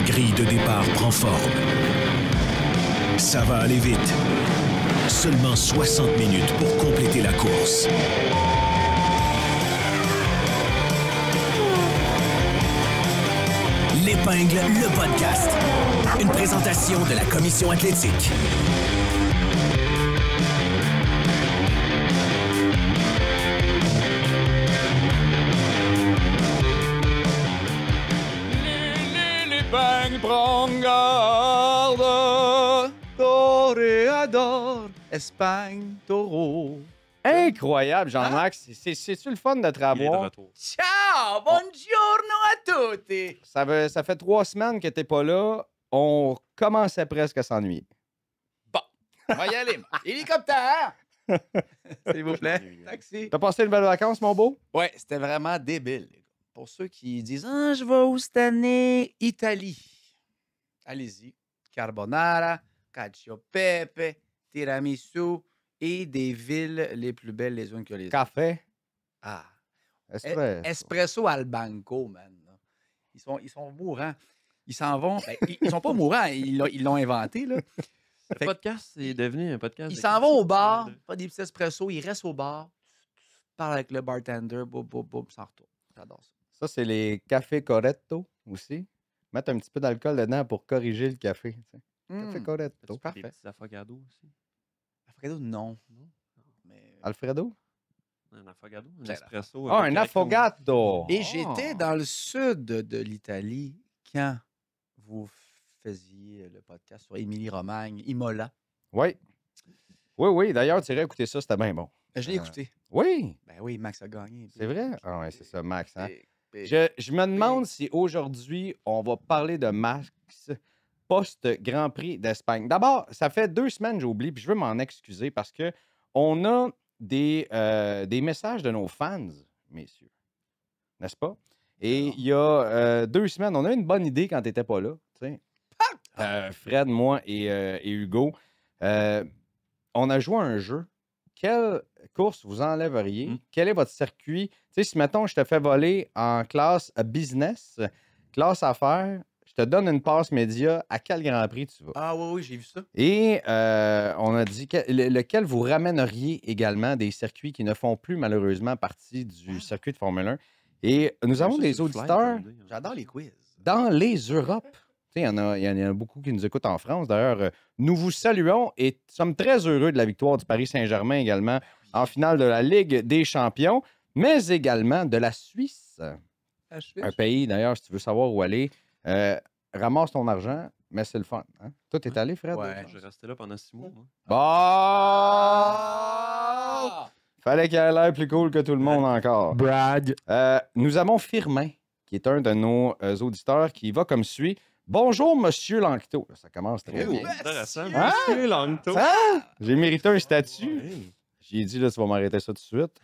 grille de départ prend forme. Ça va aller vite. Seulement 60 minutes pour compléter la course. L'Épingle, le podcast. Une présentation de la Commission athlétique. L'Épingle prend garde. Toréador, Espagne, taureau. Incroyable, Jean-Max. C'est-tu le fun de te Il est de revoir? retour. Ciao, buongiorno a tutti. Ça fait 3 semaines que t'es pas là. On commençait presque à s'ennuyer. Bon, on va y aller. Hélicoptère. S'il vous plaît. Taxi. T'as passé une belle vacances, mon beau? Ouais, c'était vraiment débile, les gars. Pour ceux qui disent « Ah, je vais où cette année? » Italie. Allez-y. Carbonara, cacio pepe, tiramisu et des villes les plus belles les unes que les autres. Café? Ah. Espresso. Espresso al banco, man. Là. Ils sont mourants. Ils s'en vont. Ben, ils sont pas mourants. Ils l'ont inventé, là. Le podcast, c'est devenu un podcast. Ils de s'en vont au critique. bar, pas des petits espressos. Ils restent au bar, parlent avec le bartender, boum, boum, boum, s'en retournent. J'adore ça. Ça, c'est les cafés Corretto aussi. Mettre un petit peu d'alcool dedans pour corriger le café. Tu sais. Café Corretto. As-tu Parfait. des petits affogados aussi? Affogato, non. Non? Mais... Alfredo? Un affogado? Un C'est espresso? Ah, avec un directement- affogato! Et j'étais dans le sud de l'Italie quand vous faisiez le podcast sur Émilie-Romagne, Imola. Oui. Oui. D'ailleurs, tu irais écouter ça, c'était bien bon. Je l'ai écouté. Oui, Ben oui, Max a gagné. c'est vrai. Ah ouais, c'est ça, Max. Hein? Et- Je me demande si aujourd'hui, on va parler de Max post-Grand Prix d'Espagne. D'abord, ça fait 2 semaines, j'ai oublié, puis je veux m'en excuser parce que on a des messages de nos fans, messieurs. N'est-ce pas? Et il y a 2 semaines, on a eu une bonne idée quand tu n'étais pas là. Tu sais. Fred, moi et Hugo. On a joué à un jeu. Quelle course vous enlèveriez? Quel est votre circuit? Tu sais, si, mettons, je te fais voler en classe business, classe affaires, je te donne une passe média, à quel Grand Prix tu vas? Ah oui, j'ai vu ça. Et on a dit lequel vous ramèneriez également des circuits qui ne font plus malheureusement partie du circuit de Formule 1. Et nous avons Ça, des c'est le fly auditeurs comme idée, hein. J'adore les quiz. dans les Europes. Tu sais, il y en a beaucoup qui nous écoutent en France. D'ailleurs, nous vous saluons et sommes très heureux de la victoire du Paris Saint-Germain également en finale de la Ligue des champions, mais également de la Suisse. Un pays, d'ailleurs, si tu veux savoir où aller, ramasse ton argent, mais c'est le fun. Hein? Toi, t'es allé, Fred? Ouais. Je restais là pendant 6 mois. Moi. Bon! Fallait qu'il ait l'air plus cool que tout le monde encore. Brag. Nous avons Firmin, qui est un de nos auditeurs, qui va comme suit. Bonjour, Monsieur Lanctot. Ça commence très bien. Intéressant. Hein? Monsieur Langto. J'ai mérité un statut. Ouais. J'ai dit, là, tu vas m'arrêter ça tout de suite.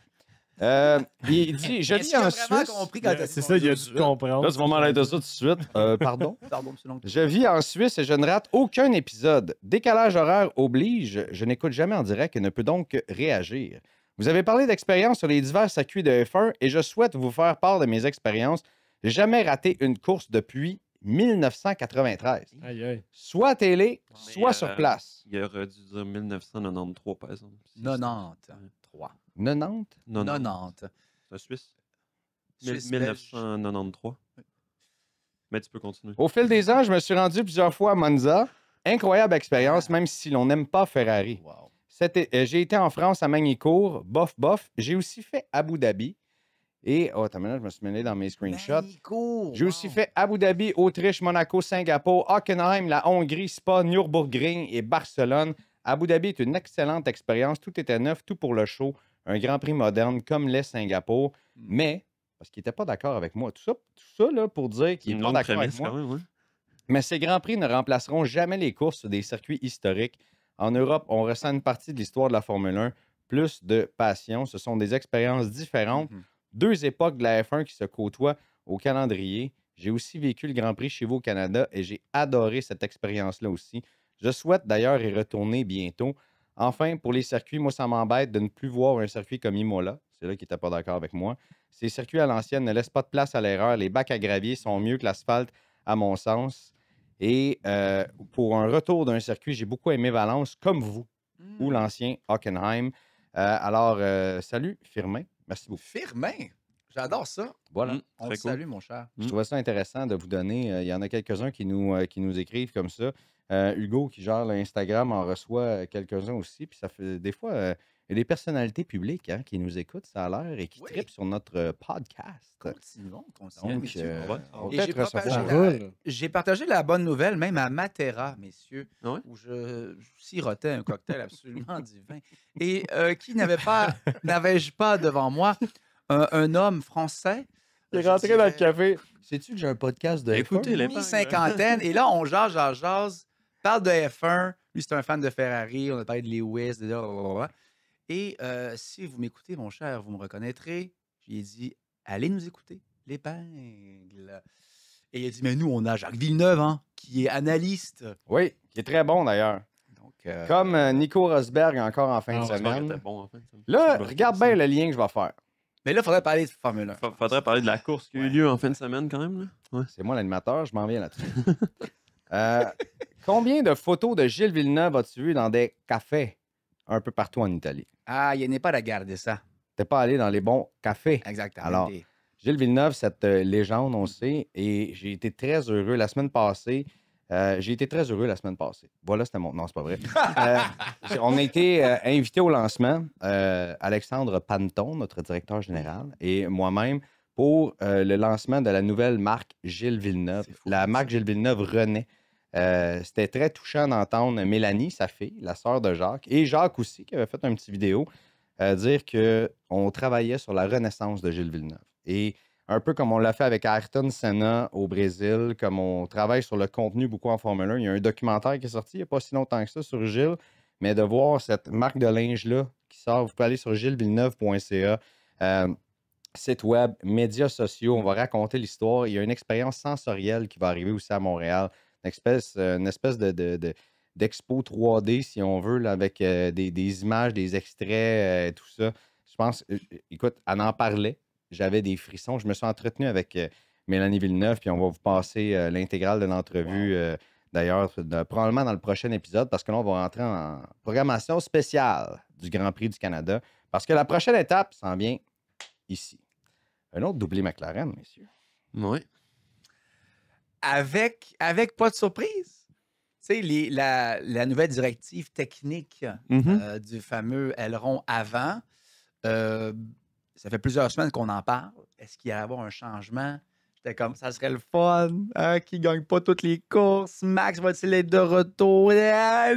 Il dit, je Est-ce vis qu'il a en vraiment Suisse. compris quand t'as dit C'est ça, il a dû comprendre. Là, tu vas m'arrêter ça tout de suite. Pardon? Pardon, monsieur Long. Je vis en Suisse et je ne rate aucun épisode. Décalage horaire oblige, je n'écoute jamais en direct et ne peux donc que réagir. Vous avez parlé d'expériences sur les divers circuits de F1 et je souhaite vous faire part de mes expériences. J'ai jamais raté une course depuis 1993. Aïe, aïe. Soit à télé, Mais, soit sur place. Il aurait dû dire 1993, par exemple. 93. 90? 90. C'est un Suisse. Suisse 1993. Mais tu peux continuer. Au fil des ans, je me suis rendu plusieurs fois à Monza. Incroyable expérience, même si l'on n'aime pas Ferrari. Wow. J'ai été en France à Magny-Cours, bof. J'ai aussi fait Abu Dhabi. Et, oh, attends, maintenant, je me suis mêlé dans mes screenshots. J'ai aussi fait Abu Dhabi, Autriche, Monaco, Singapour, Hockenheim, la Hongrie, Spa, Nürburgring et Barcelone. Abu Dhabi est une excellente expérience. Tout était neuf, tout pour le show. Un Grand Prix moderne comme l'est Singapour. Mais, parce qu'il n'était pas d'accord avec moi. Tout ça là, pour dire qu'il Une n'est pas longue d'accord avec prémisse, moi. quand même, ouais. Mais ces Grands Prix ne remplaceront jamais les courses sur des circuits historiques. En Europe, on ressent une partie de l'histoire de la Formule 1, plus de passion. Ce sont des expériences différentes. 2 époques de la F1 qui se côtoient au calendrier. J'ai aussi vécu le Grand Prix chez vous au Canada et j'ai adoré cette expérience-là aussi. Je souhaite d'ailleurs y retourner bientôt. Enfin, pour les circuits, moi, ça m'embête de ne plus voir un circuit comme Imola. C'est là qu'il n'était pas d'accord avec moi. Ces circuits à l'ancienne ne laissent pas de place à l'erreur. Les bacs à gravier sont mieux que l'asphalte, à mon sens. Et pour un retour d'un circuit, j'ai beaucoup aimé Valence, comme vous, ou l'ancien Hockenheim. Alors, salut, Firmin. Merci beaucoup. Firmin! J'adore ça. Voilà. On Très te cool. salue, mon cher. Je trouvais ça intéressant de vous donner. Il y en a quelques-uns qui nous écrivent comme ça. Hugo, qui gère l'Instagram, en reçoit quelques-uns aussi. Puis ça fait des fois, il y a des personnalités publiques qui nous écoutent, ça a l'air, et qui Oui. trippent sur notre podcast. Continuons. Donc, messieurs. on va Et peut-être recevoir. J'ai partagé la bonne nouvelle, même à Matera, messieurs, Ah ouais? où je sirotais un cocktail absolument divin. Et qui n'avais-je pas devant moi un homme français. Il est je rentré dans le dirais, café. Sais-tu que j'ai un podcast de Écoutez, F1? les mi-cinquantaine. Et là, on jase, parle de F1. Lui, c'est un fan de Ferrari. On a parlé de Lewis. Et si vous m'écoutez, mon cher, vous me reconnaîtrez. J'ai dit, allez nous écouter, l'épingle. Et il a dit, mais nous, on a Jacques Villeneuve, qui est analyste. Oui, qui est très bon d'ailleurs. Donc, Comme Nico Rosberg encore en fin de J'espère que semaine. t'es bon, en fait. Là, regarde bien le lien que je vais faire. mais là, il faudrait parler de Formule 1. Faudrait parler de la course qui a eu lieu en fin de semaine, quand même. Là. Ouais. C'est moi l'animateur, je m'en viens là-dessus. Combien de photos de Gilles Villeneuve as-tu vu dans des cafés un peu partout en Italie? Ah, il n'est pas à garder ça. T'es pas allé dans les bons cafés. Exactement. Alors, Gilles Villeneuve, cette légende, on le sait, et j'ai été très heureux la semaine passée. Voilà, c'était mon... Non, c'est pas vrai. On a été invités au lancement, Alexandre Panton, notre directeur général, et moi-même, pour le lancement de la nouvelle marque Gilles Villeneuve. C'est fou, La ça. marque Gilles Villeneuve renaît. C'était très touchant d'entendre Mélanie, sa fille, la sœur de Jacques, et Jacques aussi, qui avait fait une petite vidéo, dire qu'on travaillait sur la renaissance de Gilles Villeneuve. Et un peu comme on l'a fait avec Ayrton Senna au Brésil, comme on travaille sur le contenu beaucoup en Formule 1. Il y a un documentaire qui est sorti il n'y a pas si longtemps que ça sur Gilles, mais de voir cette marque de linge-là qui sort, vous pouvez aller sur gillesvilleneuve.ca, site web, médias sociaux, on va raconter l'histoire. Il y a une expérience sensorielle qui va arriver aussi à Montréal, une espèce d'expo 3D, si on veut, là, avec des images, des extraits, tout ça. Je pense, écoute, elle en parlait. J'avais des frissons. Je me suis entretenu avec Mélanie Villeneuve, puis on va vous passer l'intégrale de l'entrevue, d'ailleurs, probablement dans le prochain épisode, parce que là, on va rentrer en programmation spéciale du Grand Prix du Canada, parce que la prochaine étape s'en vient ici. Un autre doublé McLaren, messieurs. Oui. Avec pas de surprise. Tu sais, la nouvelle directive technique du fameux aileron avant, ça fait plusieurs semaines qu'on en parle. Est-ce qu'il y allait avoir un changement? J'étais comme, ça serait le fun, qui ne gagne pas toutes les courses. Max va-t-il être de retour?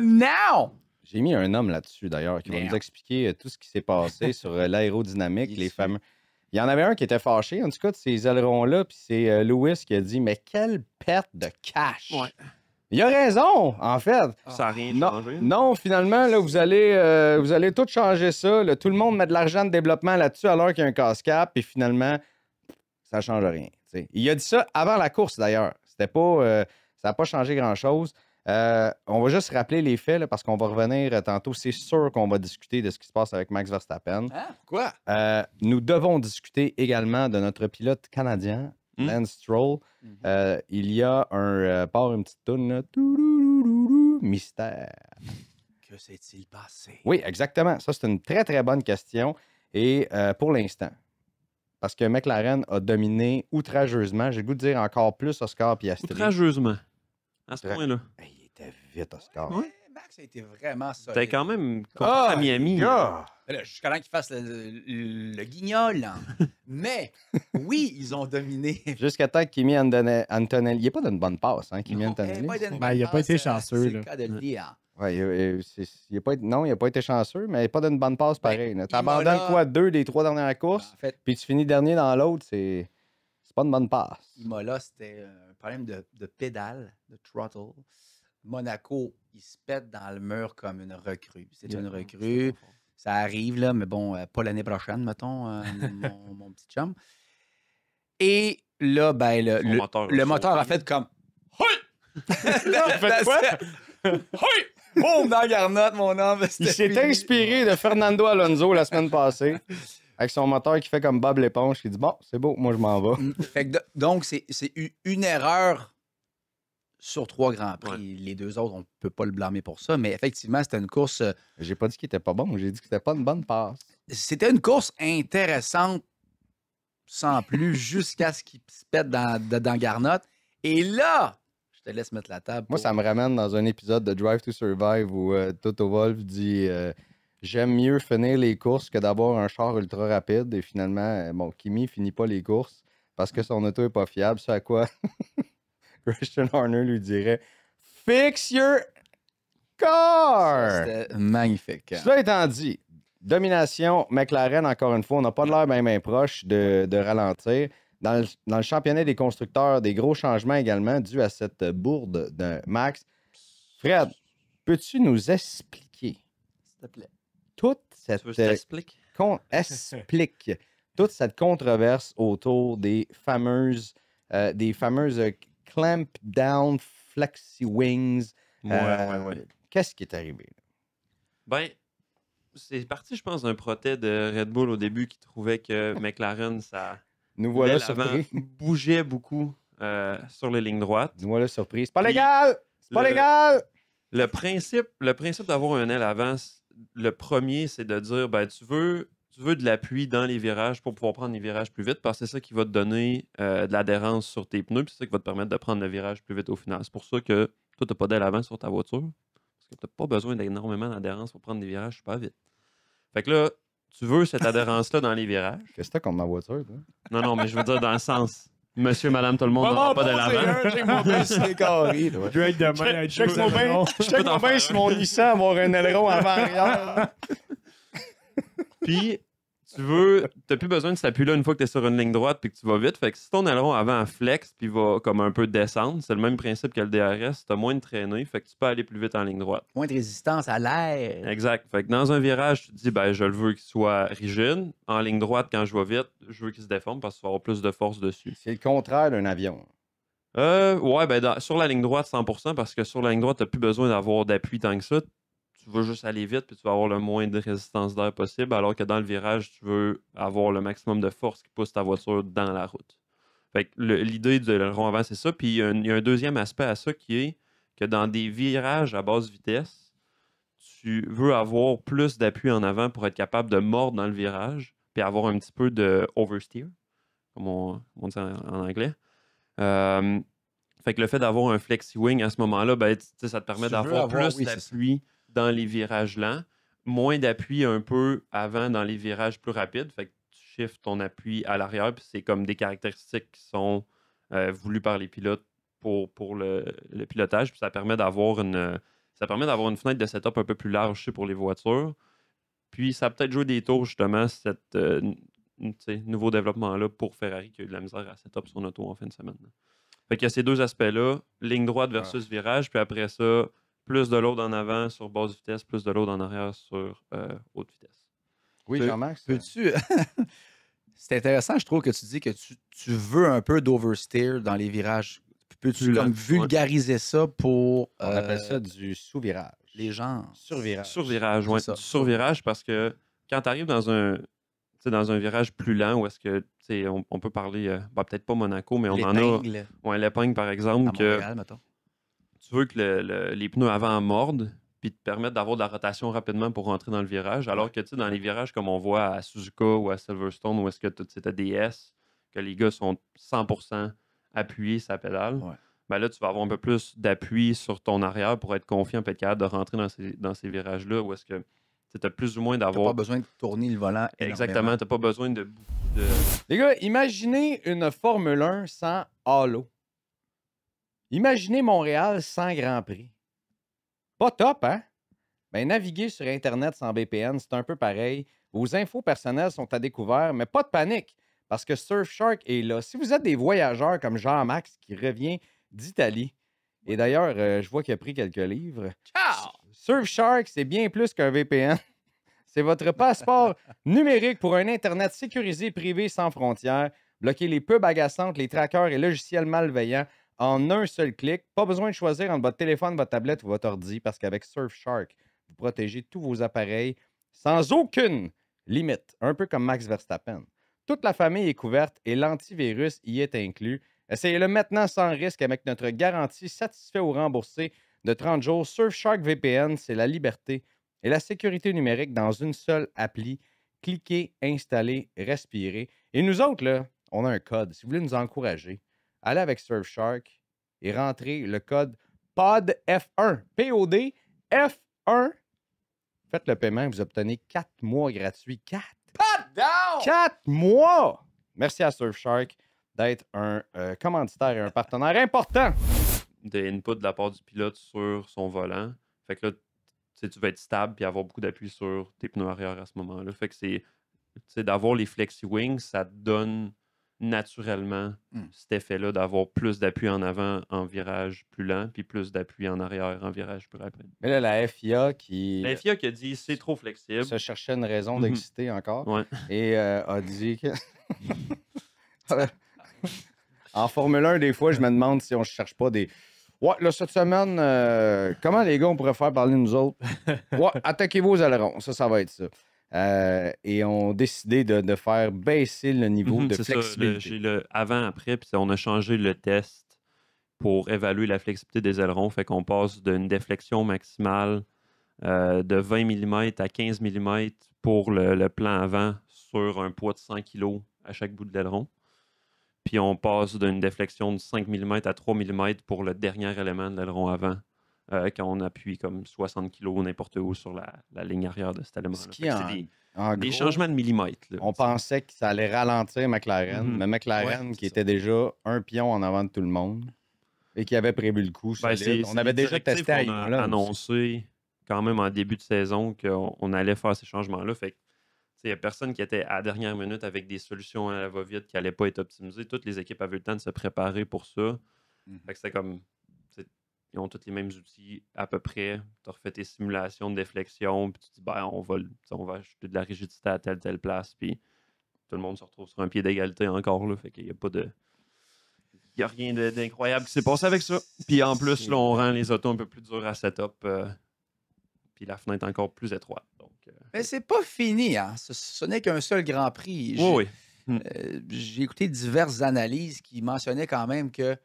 Non! J'ai mis un homme là-dessus, d'ailleurs, qui va nous expliquer tout ce qui s'est passé sur l'aérodynamique, les fameux... Il y en avait un qui était fâché, en tout cas, de ces ailerons-là, puis c'est Lewis qui a dit « Mais quelle perte de cash! Ouais. Il a raison, en fait. Ça n'a rien Non, changé. non, finalement, là, vous allez tout changer ça. Là. Tout le monde met de l'argent de développement là-dessus alors qu'il y a un casse-cap, et finalement, ça ne change rien. T'sais. Il a dit ça avant la course, d'ailleurs. C'était pas, ça n'a pas changé grand-chose. On va juste rappeler les faits, là, parce qu'on va revenir tantôt. C'est sûr qu'on va discuter de ce qui se passe avec Max Verstappen. Pourquoi? Nous devons discuter également de notre pilote canadien, Lance Stroll. Il y a une petite toune, là. Mystère. Que s'est-il passé? Oui, exactement. Ça, c'est une très, très bonne question. Et pour l'instant, parce que McLaren a dominé outrageusement, j'ai le goût de dire encore plus Oscar Piastri. Outrageusement. À ce point-là. Hey, il était vite, Oscar. Ouais. Max a été vraiment solide. T'es quand même comparé à Miami. Gars! Là, jusqu'à là qu'il fasse le guignol. Là. Mais, oui, ils ont dominé. Jusqu'à temps que Kimi Antonelli... Il n'est pas d'une bonne passe, hein, Kimi Non, Antonelli. Ben, il n'a pas été chanceux, C'est là. le cas de le dire. Ouais, il n'a pas été chanceux, mais pas d'une bonne passe pareil. Tu Imola- abandonnes quoi, 2 des 3 dernières courses, En fait, puis tu finis dernier dans l'autre, c'est pas une bonne passe. Imola, c'était un problème de pédale, de throttle. Monaco, il se pète dans le mur comme une recrue. C'est une recrue. Ça arrive, là, mais bon, pas l'année prochaine, mettons, mon petit chum. Et là, ben, le moteur a fait comme... fait quoi? Boum, dans la garnotte, mon homme. Il s'est inspiré de Fernando Alonso la semaine passée, avec son moteur qui fait comme Bob l'éponge, qui dit « Bon, c'est beau, moi je m'en vais. » Fait que donc, c'est une erreur sur 3 Grands Prix. Ouais. Les 2 autres, on ne peut pas le blâmer pour ça. Mais effectivement, c'était une course J'ai pas dit qu'il était pas bon, j'ai dit que c'était pas une bonne passe. intéressante, sans plus, jusqu'à ce qu'il se pète dans Garnotte. Et là, je te laisse mettre la table. Moi, pour- ça me ramène dans un épisode de Drive to Survive où Toto Wolff dit j'aime mieux finir les courses que d'avoir un char ultra rapide. Et finalement, bon, Kimi finit pas les courses parce que son auto est pas fiable. Ce à quoi Christian Horner lui dirait Fix your car! C'était magnifique. Cela étant dit, domination, McLaren, encore une fois, on n'a pas de l'air bien proche de ralentir. Dans le championnat des constructeurs, des gros changements également dus à cette bourde de Max. Fred, peux-tu nous expliquer S'il te plaît. toute Tu veux cette, que je t'explique? explique toute cette controverse autour des fameuses clamp down flexi wings? Ouais. Qu'est-ce qui est arrivé? Ben, c'est parti, je pense, d'un protest de Red Bull au début qui trouvait que McLaren, ça Nous voilà dès l'avant, surpris. bougeait beaucoup sur les lignes droites. Nous voilà surpris. C'est pas Puis, légal! C'est pas le- légal! Le principe d'avoir un aile avant, le premier, c'est de dire, ben, tu veux de l'appui dans les virages pour pouvoir prendre les virages plus vite, parce que c'est ça qui va te donner de l'adhérence sur tes pneus, puis c'est ça qui va te permettre de prendre le virage plus vite au final. C'est pour ça que toi, tu n'as pas d'aile avant sur ta voiture, parce que tu n'as pas besoin d'énormément d'adhérence pour prendre des virages super vite. Fait que là, tu veux cette adhérence-là dans les virages. Qu'est-ce que t'as contre ma voiture, toi? Non, mais je veux dire dans le sens, monsieur, madame, tout le monde n'aura pas d'aile avant. Check-moi bien sur les carrés, là. Je vais être demain. Check-moi bien, t'en check-moi bien faire sur mon Nissan avoir un aileron avant-arrière. Puis, t'as plus besoin de cet appui-là une fois que tu es sur une ligne droite puis que tu vas vite. Fait que si ton aileron avant flex puis va comme un peu descendre, c'est le même principe que le DRS, tu as moins de traînée, fait que tu peux aller plus vite en ligne droite. Moins de résistance à l'air. Exact. Fait que dans un virage, tu te dis, ben, je le veux qu'il soit rigide. En ligne droite, quand je vais vite, je veux qu'il se déforme parce que tu vas avoir plus de force dessus. C'est le contraire d'un avion. Ouais, ben, sur la ligne droite, 100%, parce que sur la ligne droite, tu n'as plus besoin d'avoir d'appui tant que ça. Tu veux juste aller vite puis tu vas avoir le moins de résistance d'air possible, alors que dans le virage, tu veux avoir le maximum de force qui pousse ta voiture dans la route. Fait que l'idée de l'aileron avant, c'est ça. Puis il y a un deuxième aspect à ça qui est que dans des virages à basse vitesse, tu veux avoir plus d'appui en avant pour être capable de mordre dans le virage puis avoir un petit peu de oversteer, comme on dit en anglais. Fait que le fait d'avoir un flexi-wing à ce moment-là, ben, ça te permet Tu veux d'avoir avoir- plus oui, c'est d'appui dans les virages lents, moins d'appui un peu avant dans les virages plus rapides. Fait que tu shifts ton appui à l'arrière, puis c'est comme des caractéristiques qui sont voulues par les pilotes pour le pilotage. Puis ça permet d'avoir une fenêtre de setup un peu plus large pour les voitures. Puis ça a peut-être joué des tours, justement, cet nouveau développement-là pour Ferrari qui a eu de la misère à setup son auto en fin de semaine. Fait qu'il y a ces deux aspects-là, ligne droite versus virage, puis après ça, plus de load en avant sur basse vitesse, plus de load en arrière sur haute vitesse. Oui, Peux- Jean-Max? Peux-tu. C'est intéressant, je trouve, que tu dis que tu veux un peu d'oversteer dans les virages. Peux-tu Plus comme lent, vulgariser ça pour On appelle ça du sous-virage. les gens? Survirage. Survirage, C'est oui. ça. Survirage parce que quand tu arrives dans un virage plus lent, où est-ce que on peut parler, peut-être pas Monaco, mais on en a. L'épingle Ouais, l'épingle, par à exemple, que Montréal, mettons. tu veux que les pneus avant mordent puis te permettent d'avoir de la rotation rapidement pour rentrer dans le virage. Alors que dans les virages comme on voit à Suzuka ou à Silverstone, où est-ce que tu as des S, que les gars sont 100% appuyés sur la pédale, Ouais. ben là, tu vas avoir un peu plus d'appui sur ton arrière pour être confiant et être capable de rentrer dans ces virages-là, où est-ce que tu as plus ou moins Tu n'as d'avoir. pas besoin de tourner le volant. Exactement, tu n'as pas besoin de beaucoup de. Les gars, imaginez une Formule 1 sans halo. Imaginez Montréal sans Grand Prix. Pas top, hein? Ben, naviguer sur Internet sans VPN, c'est un peu pareil. Vos infos personnelles sont à découvert, mais pas de panique, parce que Surfshark est là. Si vous êtes des voyageurs comme Jean-Max qui revient d'Italie, et d'ailleurs, je vois qu'il a pris quelques livres, Ciao! Surfshark, c'est bien plus qu'un VPN. C'est votre passeport numérique pour un Internet sécurisé, privé, sans frontières. Bloquez les pubs agaçantes, les trackers et logiciels malveillants en un seul clic. Pas besoin de choisir entre votre téléphone, votre tablette ou votre ordi, parce qu'avec Surfshark, vous protégez tous vos appareils sans aucune limite. Un peu comme Max Verstappen. Toute la famille est couverte et l'antivirus y est inclus. Essayez-le maintenant sans risque avec notre garantie satisfait ou remboursé de 30 jours. Surfshark VPN, c'est la liberté et la sécurité numérique dans une seule appli. Cliquez, installez, respirez. Et nous autres, là, on a un code. Si vous voulez nous encourager, allez avec Surfshark et rentrez le code PODF1. P-O-D F1. Faites le paiement, vous obtenez 4 mois gratuits. 4 mois! Merci à Surfshark d'être un commanditaire et un partenaire important. De input de la part du pilote sur son volant. Fait que là, tu vas être stable et avoir beaucoup d'appui sur tes pneus arrière à ce moment-là. Fait que c'est d'avoir les flexi-wings, ça te donne naturellement cet effet-là d'avoir plus d'appui en avant en virage plus lent, puis plus d'appui en arrière en virage plus rapide. Mais là, la FIA qui La FIA qui a dit c'est trop flexible. se cherchait une raison d'exister encore Ouais. et a dit que... En Formule 1, des fois, je me demande si on ne cherche pas des... Ouais, là, cette semaine, comment les gars, on pourrait faire parler de nous autres? Ouais, attaquez-vous aux ailerons. Ça va être ça. Et ont décidé de faire baisser le niveau de C'est ça, flexibilité. j'ai le avant-après, puis on a changé le test pour évaluer la flexibilité des ailerons. Fait qu'on passe d'une déflexion maximale de 20 mm à 15 mm pour le plan avant sur un poids de 100 kg à chaque bout de l'aileron. Puis on passe d'une déflexion de 5 mm à 3 mm pour le dernier élément de l'aileron avant, quand on appuie comme 60 kg n'importe où sur la ligne arrière de cet élément-là. Ce qui, Fait que c'est en des gros, changements de millimètres. Là, on pensait que ça allait ralentir McLaren, mais McLaren, Ouais, qui c'est était déjà un pion en avant de tout le monde et qui avait prévu le coup Ben, solide. c'est On avait les déjà directives testé à qu'on a Imola. annoncé quand même en début de saison qu'on allait faire ces changements-là. Fait que il n'y a personne qui était à la dernière minute avec des solutions à la va-vite qui n'allaient pas être optimisées. Toutes les équipes avaient le temps de se préparer pour ça. Fait que c'était comme... Ils ont tous les mêmes outils à peu près. Tu as refait tes simulations de déflexion, puis tu te dis, ben, on va ajouter de la rigidité à telle place, puis tout le monde se retrouve sur un pied d'égalité encore. Là, fait qu'il n'y a pas de... Il n'y a rien d'incroyable qui s'est passé avec ça. Puis en plus, là, on rend les autos un peu plus durs à setup, puis la fenêtre encore plus étroite. Donc, Mais c'est pas fini, hein? Ce n'est qu'un seul Grand Prix. oui. J'ai écouté diverses analyses qui mentionnaient quand même que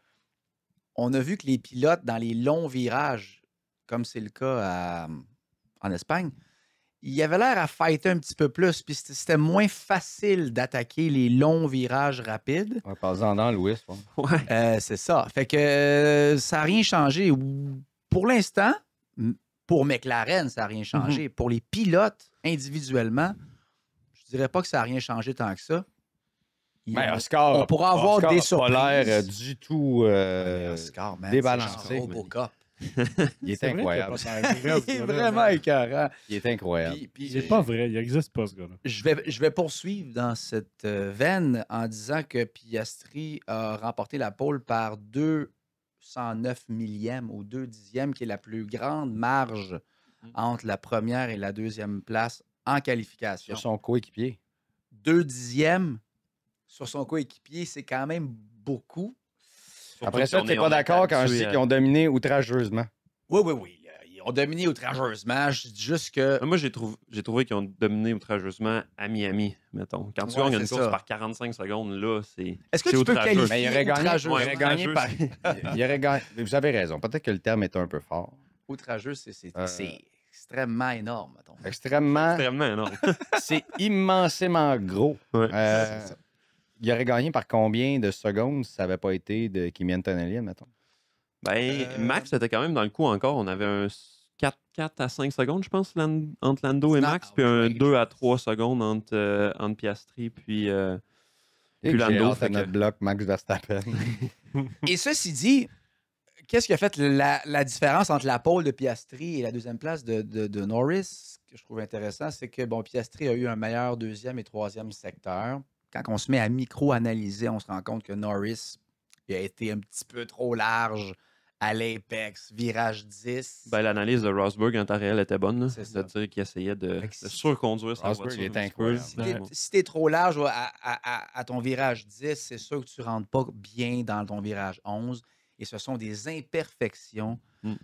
on a vu que les pilotes, dans les longs virages, comme c'est le cas en Espagne, ils avaient l'air à fighter un petit peu plus, puis c'était moins facile d'attaquer les longs virages rapides. Ouais, parle-en dans Louis. Ouais. C'est ça. Fait que ça n'a rien changé. Pour l'instant, pour McLaren, ça n'a rien changé. Pour les pilotes, individuellement, je dirais pas que ça n'a rien changé tant que ça. Ben, Oscar, on pourra avoir Oscar des a pas l'air surprises. du tout Oscar, man, débalancé. c'est genre Robocop. Il est C'est vrai incroyable. qu'il a pas changé, Il est vraiment écœurant. Il est incroyable. Puis, C'est pas vrai, il n'existe pas ce gars-là. je vais poursuivre dans cette veine en disant que Piastri a remporté la pole par 209 millièmes ou 2 dixièmes, qui est la plus grande marge entre la première et la deuxième place en qualification. Sur son coéquipier. 2 dixièmes sur son coéquipier, c'est quand même beaucoup. Après ça, tu n'es pas d'accord quand je dis qu'ils ont dominé outrageusement. Oui. Ils ont dominé outrageusement. Je dis juste que... Moi, j'ai trouvé qu'ils ont dominé outrageusement à Miami, mettons. Quand tu Ouais, gagnes une c'est course ça. par 45 secondes, là, c'est. Est-ce que c'est tu peux outrageux. qualifier Mais il aurait gagné, outrageux? il aurait gagné outrageux, par... il aurait gagné... Vous avez raison. Peut-être que le terme est un peu fort. Outrageux, c'est extrêmement énorme, mettons. Extrêmement... Extrêmement énorme. C'est immensément gros. Ouais. C'est ça. Il aurait gagné par combien de secondes si ça n'avait pas été de Kimi Antonelli, mettons? Ben, Max était quand même dans le coup encore. On avait un 4 à 5 secondes, je pense, entre Lando et Non, Max, puis un outrage. 2 à 3 secondes entre Piastri puis Et puis j'ai Lando. hâte à Fait notre que- bloc Max Verstappen. Et ceci dit, qu'est-ce qui a fait la différence entre la pole de Piastri et la deuxième place de Norris? Ce que je trouve intéressant, c'est que bon, Piastri a eu un meilleur deuxième et troisième secteur. Quand on se met à micro-analyser, on se rend compte que Norris il a été un petit peu trop large à l'apex, virage 10. Ben, l'analyse de Rosberg en temps réel était bonne. C'est ça. C'est-à-dire qu'il essayait de Fait que si- surconduire sa Rosberg, voiture. il est un petit peu. incroyable. Si t'es trop large à ton virage 10, c'est sûr que tu ne rentres pas bien dans ton virage 11. Et ce sont des imperfections. Mm.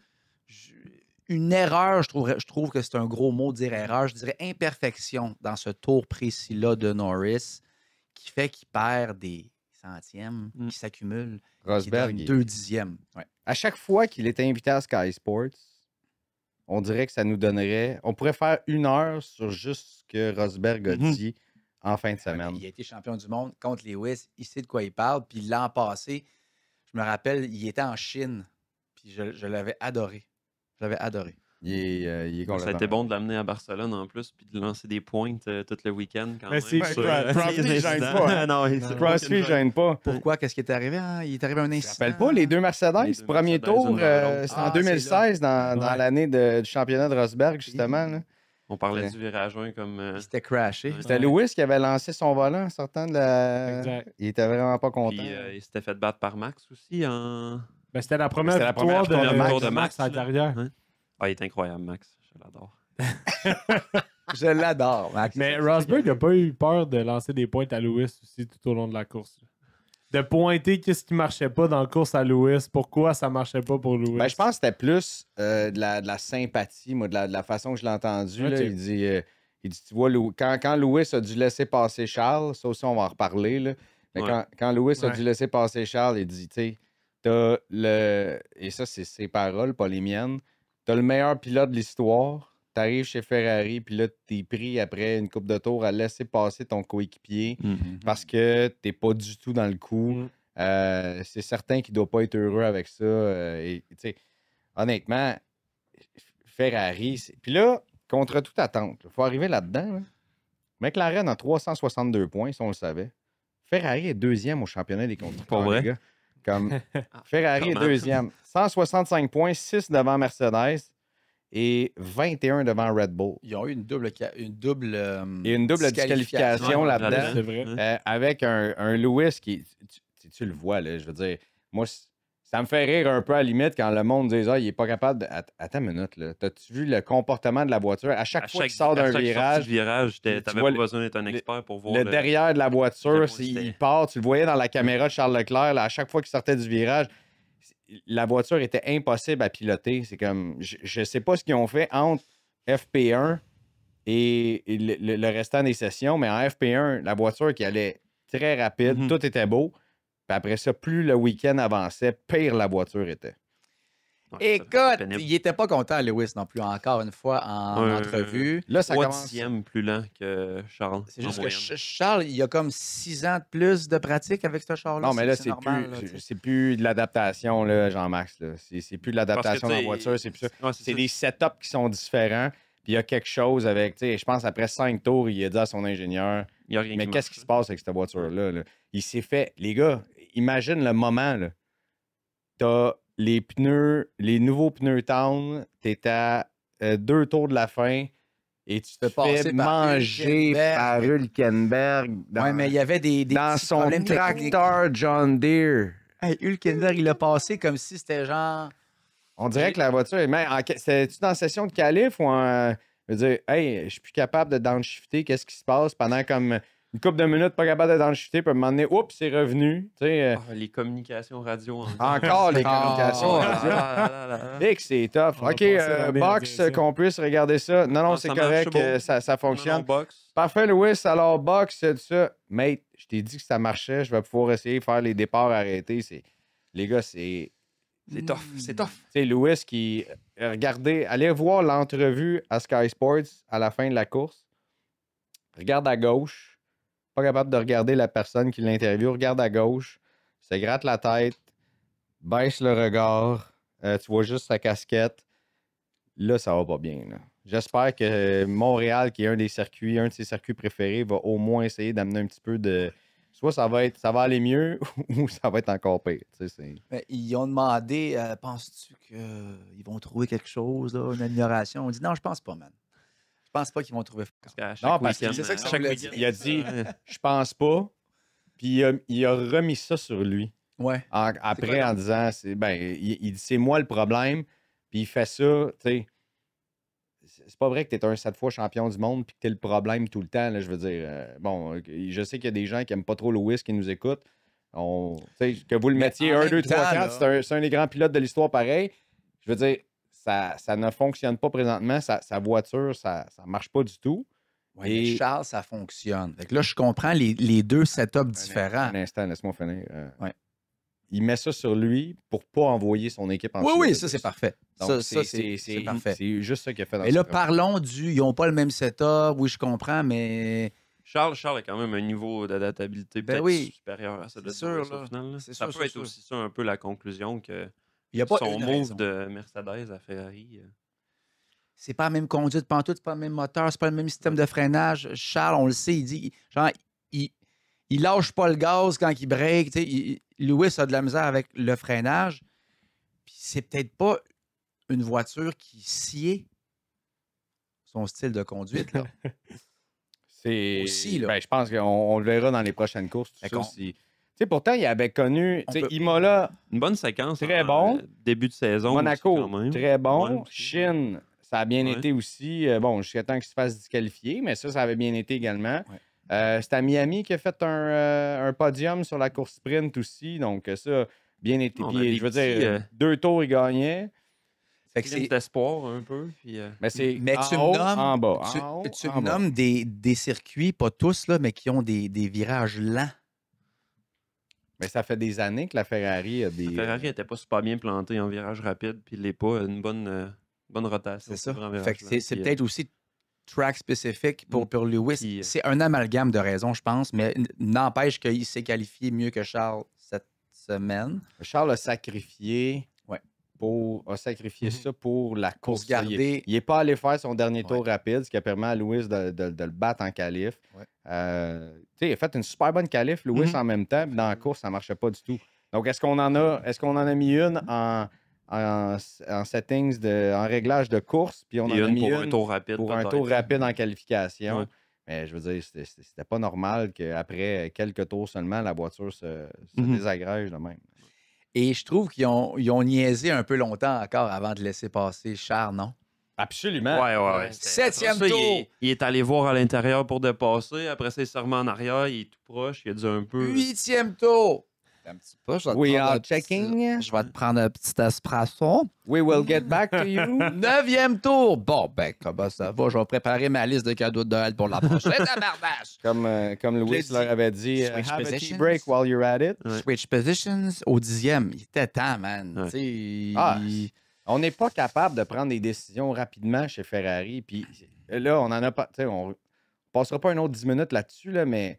Une erreur, je trouve que c'est un gros mot de dire erreur. Je dirais imperfection dans ce tour précis-là de Norris qui fait qu'il perd des centièmes qui s'accumulent. Rosberg, Qui donne 2 dixièmes. Ouais. à chaque fois qu'il était invité à Sky Sports, on dirait que ça nous donnerait... On pourrait faire 1 heure sur juste ce que Rosberg a dit en fin de semaine. Il a été champion du monde contre Lewis. Il sait de quoi il parle. Puis l'an passé, je me rappelle, il était en Chine. Puis je l'avais adoré. Je l'avais adoré. Il est Ça a été bon de l'amener à Barcelone en plus, puis de lancer des pointes tout le week-end quand Mais même. c'est Prost, il gêne pas. Non, Prost, lui, il gêne pas. Pourquoi? Qu'est-ce qui est arrivé? Il est arrivé un Je incident. me rappelle pas, les 2 Mercedes, Les deux premier Mercedes, tour, une dans l'autre. c'est en Ah, 2016, dans Ouais. l'année du championnat de Rosberg, justement. Là. On parlait Ouais. du virage 1 comme... Il s'était crashé. Ouais. C'était Lewis qui avait lancé son volant en sortant de la... Exact. Il était vraiment pas content. Puis il s'était fait battre par Max aussi en... Ben, c'était la première C'était la première victoire victoire de de Max à la là. carrière. Ouais. Ah, il est incroyable, Max. Je l'adore. Je l'adore, Max. Mais Rosberg n'a pas eu peur de lancer des pointes à Lewis aussi tout au long de la course. De pointer qu'est-ce qui marchait pas dans la course à Lewis, pourquoi ça marchait pas pour Lewis. Ben, je pense que c'était plus de la sympathie, moi, de la façon que je l'ai entendu. Là. Ok. Il dit, tu vois, quand Lewis a dû laisser passer Charles, ça aussi, on va en reparler. Là. Mais Ouais. quand Lewis a Ouais. dû laisser passer Charles, il dit, tu sais, t'as le... Et ça, c'est ses paroles, pas les miennes. T'as le meilleur pilote de l'histoire. T'arrives chez Ferrari, puis là, t'es pris après une coupe de tour à laisser passer ton coéquipier parce que t'es pas du tout dans le coup. C'est certain qu'il doit pas être heureux avec ça. Et, tu sais, honnêtement, Ferrari... Puis là, contre toute attente, il faut arriver là-dedans. Là. McLaren a 362 points, si on le savait. Ferrari est 2e au championnat des constructeurs, Pas vrai? les gars. Comme Ferrari est Comment? 2e. 165 points, 6 devant Mercedes et 21 devant Red Bull. Ils ont eu une double Et une double disqualification Ouais, là-dedans. C'est vrai. Avec un Lewis qui... Tu le vois, là, je veux dire. Moi, ça me fait rire un peu à la limite quand le monde dit « Ah, il est pas capable de... » Attends une minute, là. T'as-tu vu le comportement de la voiture? À chaque fois qu'il sort d'un virage, t'avais tu pas vois besoin d'être un expert pour voir le derrière de la voiture, point il c'était. part. Tu le voyais dans la caméra de Charles Leclerc, là, à chaque fois qu'il sortait du virage, la voiture était impossible à piloter. C'est comme... Je sais pas ce qu'ils ont fait entre FP1 et le restant des sessions, mais en FP1, la voiture qui allait très rapide, Mhm. tout était beau. Puis après ça, plus le week-end avançait, pire la voiture était. Ouais, Écoute, pénible. il était pas content, Lewis, non plus, encore une fois, en entrevue. Là, ça 3 commence... dixièmes plus lent que Charles. C'est en juste que moyenne. Charles, il a comme 6 ans de plus de pratique avec ce char-là. Non, mais là, c'est normal, là, tu sais. plus de l'adaptation, là, Jean-Max. Là. C'est plus de l'adaptation dans la voiture. C'est plus ça. Ouais, C'est ça. des setups qui sont différents. Puis il y a quelque chose avec, tu sais, je pense après 5 tours, il a dit à son ingénieur, Il y a rien mais qui qu'est-ce marche. qui se passe avec cette voiture-là? Là? Il s'est fait, les gars, imagine le moment, là. T'as les pneus, les nouveaux pneus Town, t'es à 2 tours de la fin et tu te fais passer fais par manger Hülkenberg. par Hülkenberg Ouais, mais il y avait des dans petits son problèmes techniques. tracteur John Deere. Hey, Hülkenberg, il a passé comme si c'était genre... On dirait que la voiture est même. C'était-tu dans la session de qualif ou en. Je veux dire, hey, je suis plus capable de downshifter, qu'est-ce qui se passe pendant comme une couple de minutes, pas capable de downshifter, puis à un moment donné, oups, c'est revenu. Tu sais, Ah, les communications radio. encore les Ah, communications. Et que c'est tough. On va OK, passer l'année en box, direction. qu'on puisse regarder ça. Non, Ah, c'est ça marche, correct, c'est bon. ça fonctionne. Box. Parfait, Louis, alors box, tout ça. Mate, je t'ai dit que ça marchait, je vais pouvoir essayer de faire les départs arrêtés. Les gars, c'est. C'est tough. C'est tough. Tu sais, Lewis qui. Regardez, allez voir l'entrevue à Sky Sports à la fin de la course. Regarde à gauche. Pas capable de regarder la personne qui l'interviewe. Regarde à gauche. Se gratte la tête. Baisse le regard. Tu vois juste sa casquette. Là, ça va pas bien. Là. J'espère que Montréal, qui est un de ses circuits préférés, va au moins essayer d'amener un petit peu de. Soit ça va aller mieux ou ça va être encore pire. Tu sais, c'est... Mais ils ont demandé, penses-tu qu'ils vont trouver quelque chose, là, une amélioration? On dit non, je pense pas, man. Je pense pas qu'ils vont trouver. Non, parce que c'est ça que ça chaque voulait week-end. dire. Il a dit, je pense pas. Puis il a remis ça sur lui. Ouais. Après, quoi, en disant, il dit, c'est moi le problème. Puis il fait ça, tu sais. C'est pas vrai que tu es un 7 fois champion du monde puis que tu es le problème tout le temps. Là, je veux dire, bon, je sais qu'il y a des gens qui n'aiment pas trop Lewis qui nous écoutent. Tu sais, que vous le Mais mettiez en 1, même 2, 3, temps, 4, là- c'est un des grands pilotes de l'histoire pareil. Je veux dire, ça ne fonctionne pas présentement. Sa voiture, ça marche pas du tout. Ouais, mais Et- Charles, ça fonctionne. Fait que là, je comprends les deux setups différents. Un instant, laisse-moi finir. Ouais. Il met ça sur lui pour pas envoyer son équipe en Oui, dessous oui, de ça, plus. c'est parfait. Donc, Ça, c'est parfait. C'est juste ça qu'il a fait dans Mais ce là, programme. parlons ils n'ont pas le même setup. Oui, je comprends, mais Charles a quand même un niveau d'adaptabilité Ben peut-être oui. supérieur à celui de C'est sûr, Lewis là. au final. Là. C'est Ça sûr, peut être sûr. aussi ça un peu la conclusion que il n'y a pas son une move raison. de Mercedes à Ferrari. C'est pas la même conduite pantoute, c'est pas le même moteur, c'est pas le même système de freinage. Charles, on le sait, il dit, genre, il lâche pas le gaz quand il break. Tu sais, Lewis a de la misère avec le freinage. Puis c'est peut-être pas une voiture qui sied son style de conduite. Là. C'est Aussi, là. Ben, je pense qu'on le verra dans les prochaines courses. Tout Fait ça, qu'on- si- Tu sais, pourtant, il avait connu. On Tu sais, peut- Imola, Une bonne séquence. Très en, bon. début de saison. Monaco, aussi, quand même. très bon. Ouais, aussi. Chine, ça a bien Ouais. été aussi. Bon, jusqu'à temps qu'il se fasse disqualifier, mais ça avait bien été également. Ouais. C'est à Miami qui a fait un podium sur la course sprint aussi. Donc, ça, bien été. On a Puis, des je veux petits, dire, 2 tours, il gagnait. Fait que Glimpse c'est- d'espoir un peu. Puis, Mais c'est Mais en tu me haut, nommes- en bas. tu en haut, tu en me bas. nommes des circuits, pas tous, là, mais qui ont des virages lents. Mais ça fait des années que la Ferrari a des. Ferrari n'était pas super bien planté en virage rapide. Puis il n'est pas une bonne rotation. C'est ça. sur un Fait virage que lent. c'est Puis, peut-être aussi track spécifique pour Lewis. Puis, C'est un amalgame de raisons, je pense, mais n'empêche qu'il s'est qualifié mieux que Charles cette semaine. Charles a sacrifié. Ouais. A sacrifié ça pour la Pour course. se garder. Il n'est pas allé faire son dernier tour Ouais. rapide, ce qui a permis à Lewis de le battre en qualif. Ouais. Tu sais, il a fait une super bonne qualif, Lewis, Mhm. en même temps. Puis dans la course, ça ne marchait pas du tout. Donc, est-ce qu'on en a mis une en settings, en réglage de course, puis on puis en a une mis pour un une tour rapide. pour un peut-être. tour rapide en qualification? Ouais. Mais je veux dire, c'était pas normal qu'après quelques tours seulement, la voiture se Mhm. désagrège de même. Et je trouve qu'ils ont niaisé un peu longtemps encore avant de laisser passer Charles, non? Absolument. Ouais. Septième Après ça, tour. Il est allé voir à l'intérieur pour dépasser. Après ça, il s'est remis en arrière. Il est tout proche. Il a dit un peu. 8e tour. Un petit peu, je vais te We prendre are un petit- checking. Je vais te prendre un petit espresso. We will get back to you. 9e tour. Bon, ben, comment ça va? Je vais préparer ma liste de cadeaux de Noël pour la prochaine tabardache. Comme Louis Je leur dis, avait dit, switch have a tea positions. break while you're at it. Ouais. Switch positions au 10e. Il était temps, man. Ouais. Tu sais, Ah, On n'est pas capable de prendre des décisions rapidement chez Ferrari. Puis là, on en a pas. Tu sais, on passera pas une autre 10 minutes là-dessus, là, mais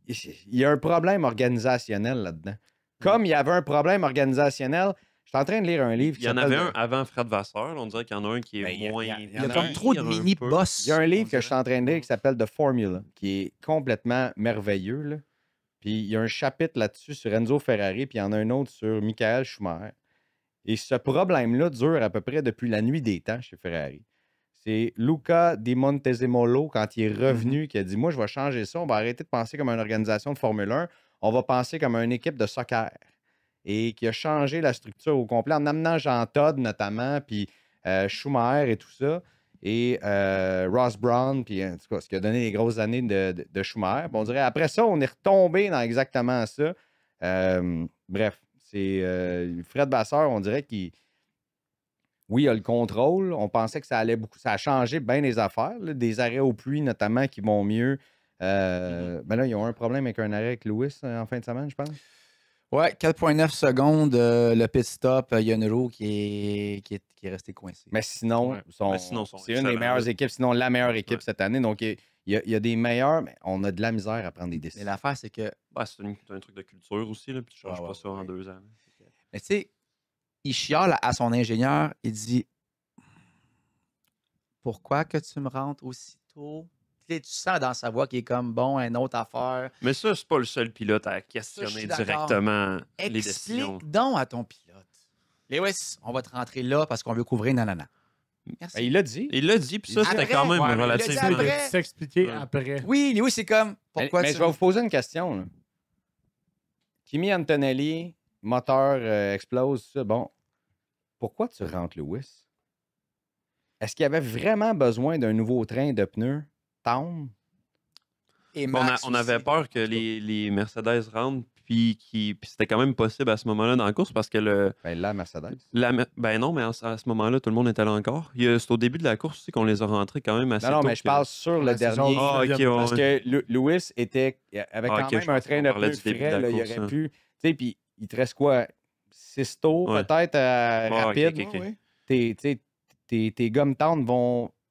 il y a un problème organisationnel là-dedans. Comme il y avait un problème organisationnel, je suis en train de lire un livre. Il y en avait un avant Fred Vasseur. Là, on dirait qu'il y en a un qui est Ben, il y a- moins. il y a- il y a comme trop de un mini-boss. Il y a un livre on que je suis en train de lire qui s'appelle The Formula, qui est complètement merveilleux. Là. Puis il y a un chapitre là-dessus sur Enzo Ferrari, puis il y en a un autre sur Michael Schumacher. Et ce problème-là dure à peu près depuis la nuit des temps chez Ferrari. C'est Luca Di Montezemolo, quand il est revenu, qui a dit « Moi, je vais changer ça. On va arrêter de penser comme une organisation de Formule 1. On va penser comme une équipe de soccer. » Et qui a changé la structure au complet en amenant Jean Todt notamment, puis Schumacher et tout ça, et Ross Brown, puis en tout cas, ce qui a donné les grosses années de Schumacher. Puis on dirait, après ça, on est retombé dans exactement ça. Bref, c'est Fred Vasseur, on dirait qu'il... Oui, il a le contrôle. On pensait que ça allait beaucoup. Ça a changé bien les affaires. Là, des arrêts aux pluies, notamment, qui vont mieux. Ben là, ils ont un problème avec un arrêt avec Lewis en fin de semaine, je pense. Ouais, 4,9 secondes, le pit stop, il y a une roue qui est restée coincée. Mais sinon, Ouais. sont- Mais sinon, sont c'est une des excellents, meilleures là. équipes, sinon la meilleure équipe Ouais. cette année. Donc, il y a des meilleurs, mais on a de la misère à prendre des Mais décisions. l'affaire, c'est que, Ben, c'est un truc de culture aussi. Là, puis tu ne changes Ouais, pas ouais, ça en ouais. 2 ans. mais tu sais, il chiale à son ingénieur, il dit « Pourquoi que tu me rentres aussitôt? » Tu sais, tu sens dans sa voix qu'il est comme « Bon, une autre affaire. Mais ça, c'est pas le seul pilote à je questionner suis d'accord. directement les décisions. Explique donc à ton pilote. Lewis, on va te rentrer là parce qu'on veut couvrir nanana. Merci. Ben, il l'a dit. Il l'a dit, puis ça, c'était Après, quand même ouais, il l'a dit relativement. après. Il a s'expliquer Ouais. après. Oui, Lewis, c'est comme « Pourquoi Mais tu... je vais vous poser une question. Là. Kimi Antonelli, moteur explose, ça. Bon, pourquoi tu rentres Lewis? Est-ce qu'il y avait vraiment besoin d'un nouveau train de pneus Town? Et On, Max on avait aussi. peur que les Mercedes rentrent, puis c'était quand même possible à ce moment-là dans la course parce que Ben, la Mercedes. ben non, mais à ce moment-là, tout le monde était là encore. C'est au début de la course aussi qu'on les a rentrés quand même assez Non, tôt. mais je parle sur le La saison dernier. Ah, ok, du ouais, Parce ouais. que Lewis avait Ah, quand ok, même je un pensais train qu'on de parlait pneus du début de frais. la Là, il course, aurait hein. pu. Tu sais, puis il te reste quoi? 6 tours Ouais. peut-être Ah, ok, rapide. ok, ok. Oui. Tes gommes tendres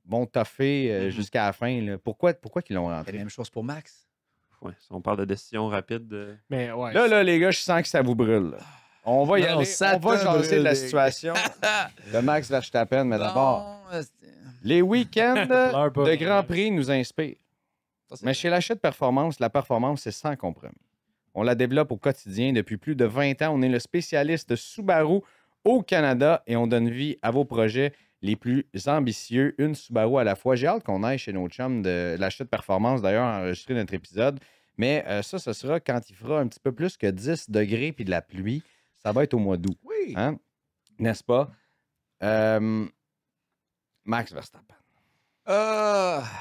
vont toffer Mhm. jusqu'à la fin. Là. Pourquoi qu'ils l'ont C'est la rentré? même chose pour Max. Ouais, si on parle de décision rapide. Mais ouais. Là, les gars, je sens que ça vous brûle. Là. On va y Non, aller. ça On va te jaser de la brûle, situation de Max Verstappen. Mais d'abord, Bon, les week-ends Pleure pas, de Grand Max. Prix nous inspirent. ça, c'est Mais vrai. chez l'achat de performance, la performance, c'est sans compromis. On la développe au quotidien depuis plus de 20 ans. On est le spécialiste Subaru au Canada et on donne vie à vos projets les plus ambitieux, une Subaru à la fois. J'ai hâte qu'on aille chez nos chums de l'achat de performance, d'ailleurs, enregistrer notre épisode. Mais ça, ce sera quand il fera un petit peu plus que 10 degrés puis de la pluie. Ça va être au mois d'août. Oui. Hein? N'est-ce pas? Max Verstappen.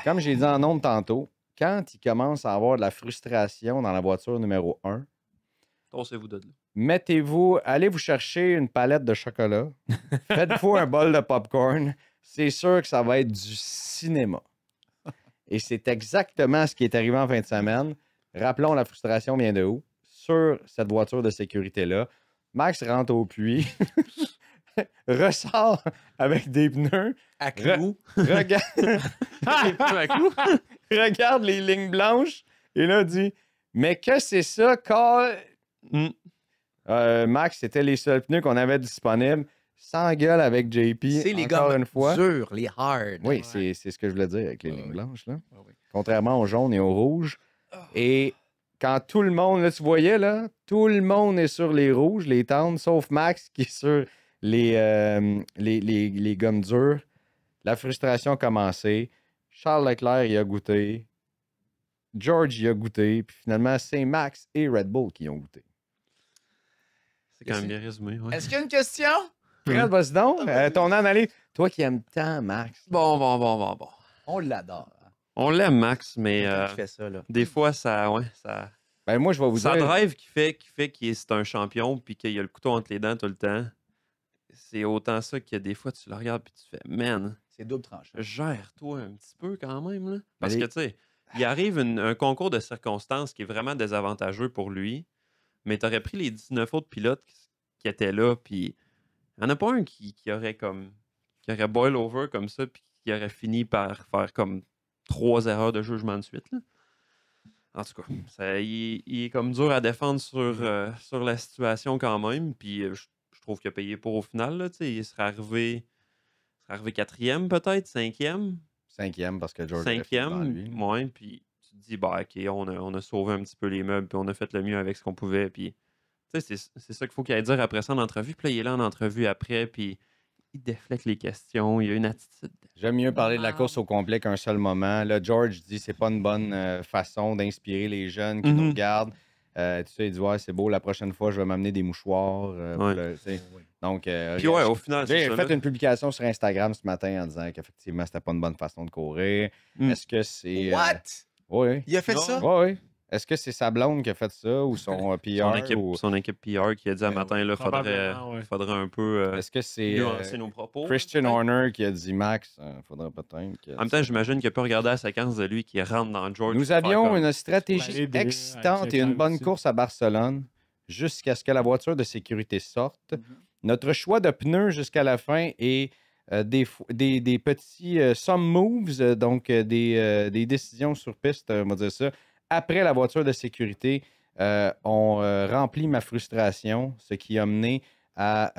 Comme j'ai dit en nombre tantôt, quand il commence à avoir de la frustration dans la voiture numéro 1, Tossez-vous de là. allez vous chercher une palette de chocolat, faites-vous un bol de popcorn, c'est sûr que ça va être du cinéma. Et c'est exactement ce qui est arrivé en fin de semaine. Rappelons, la frustration vient de où? Sur cette voiture de sécurité-là. Max rentre au puits, ressort avec des pneus, À clou. regarde... Avec nous? regarde les lignes blanches et là dit mais que c'est ça quand Mm. Max, c'était les seuls pneus qu'on avait disponibles. S'engueule avec JP C'est les encore gars une fois. durs, les hard. Oui, c'est ce que je voulais dire avec les lignes blanches là. Oui. Contrairement au jaune et au rouge. Et quand tout le monde, là, tu voyais là, tout le monde est sur les rouges, les tendres, sauf Max qui est sur les gommes dures. La frustration a commencé. Charles Leclerc y a goûté. George y a goûté. Puis finalement, c'est Max et Red Bull qui y ont goûté. C'est quand même bien résumé. Ouais. Est-ce qu'il y a une question? Fred, vas-y donc. Ton analyse. Toi qui aimes tant Max. Bon. On l'adore. Hein. On l'aime, Max, mais Quelqu'un qui fait ça, là. des fois, ça Ben moi, je vais vous sa dire. drive qui fait c'est un champion puis qu'il a le couteau entre les dents tout le temps. C'est autant ça que des fois, tu le regardes puis tu fais « Man, C'est double tranchant. gère-toi un petit peu quand même. » là. Parce Ben, que, tu sais, il arrive un concours de circonstances qui est vraiment désavantageux pour lui, mais tu aurais pris les 19 autres pilotes qui étaient là, puis il n'y en a pas un qui aurait boil over comme ça, puis qui aurait fini par faire comme 3 erreurs de jugement de suite. Là. En tout cas, il est comme dur à défendre sur la situation quand même, puis je trouve qu'il a payé pour au final. Là, il serait arrivé 4e peut-être, 5e. 5e parce que George avait fait devant 5e, lui. ouais, puis tu te dis, bah, ok, on a sauvé un petit peu les meubles, puis on a fait le mieux avec ce qu'on pouvait, puis tu sais, c'est ça qu'il faut qu'il aille dire après ça en entrevue, puis là, il est là en entrevue après, puis il déflecte les questions, il a une attitude. J'aime mieux parler de la course au complet qu'un seul moment. Là, George dit c'est pas une bonne façon d'inspirer les jeunes qui nous Mhm. regardent. Tu sais, il dit ouais, c'est beau, la prochaine fois, je vais m'amener des mouchoirs. Pour Ouais. le- tu sais. Oui. Donc, Puis regarde, ouais, au final, c'est j'ai ça. fait là. une publication sur Instagram ce matin en disant qu'effectivement, c'était pas une bonne façon de courir. Mm. Est-ce que c'est. What? Oui. Il a fait Non. ça? Oui. Est-ce que c'est sa blonde qui a fait ça ou son PR? Son équipe PR qui a dit à Ben matin, là, probablement, ouais. faudrait un peu Est-ce que c'est nuancer nos propos. Christian peut-être. Horner qui a dit Max? Faudrait peut-être. que- En même temps, j'imagine qu'il a pas regardé la séquence de lui qui rentre dans George. Nous pour faire avions comme- une stratégie Aller des- excitante avec et une Leclerc bonne aussi. course à Barcelone jusqu'à ce que la voiture de sécurité sorte. Mhm. Notre choix de pneus jusqu'à la fin et des petits some moves, donc des décisions sur piste, on va dire ça, après la voiture de sécurité, ont rempli ma frustration, ce qui a mené à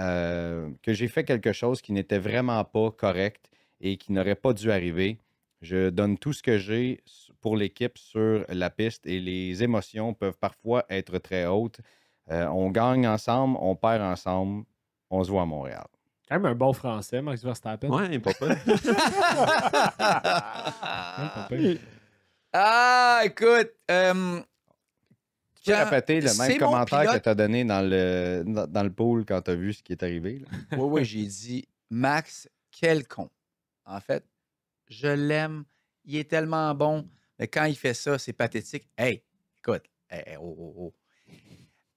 que j'ai fait quelque chose qui n'était vraiment pas correct et qui n'aurait pas dû arriver. Je donne tout ce que j'ai pour l'équipe sur la piste et les émotions peuvent parfois être très hautes. On gagne ensemble, on perd ensemble, on se voit à Montréal. Quand même un bon français, Max Verstappen. Ouais, pas peur. Ouais, pas pire. Ah, écoute. Tu peux répéter le c'est même mon commentaire pilote. que tu as donné dans le pool quand tu as vu ce qui est arrivé. là. Oui, j'ai dit Max, quel con. En fait, je l'aime. Il est tellement bon. Mais quand il fait ça, c'est pathétique. Hey, écoute, hey, oh, oh, oh.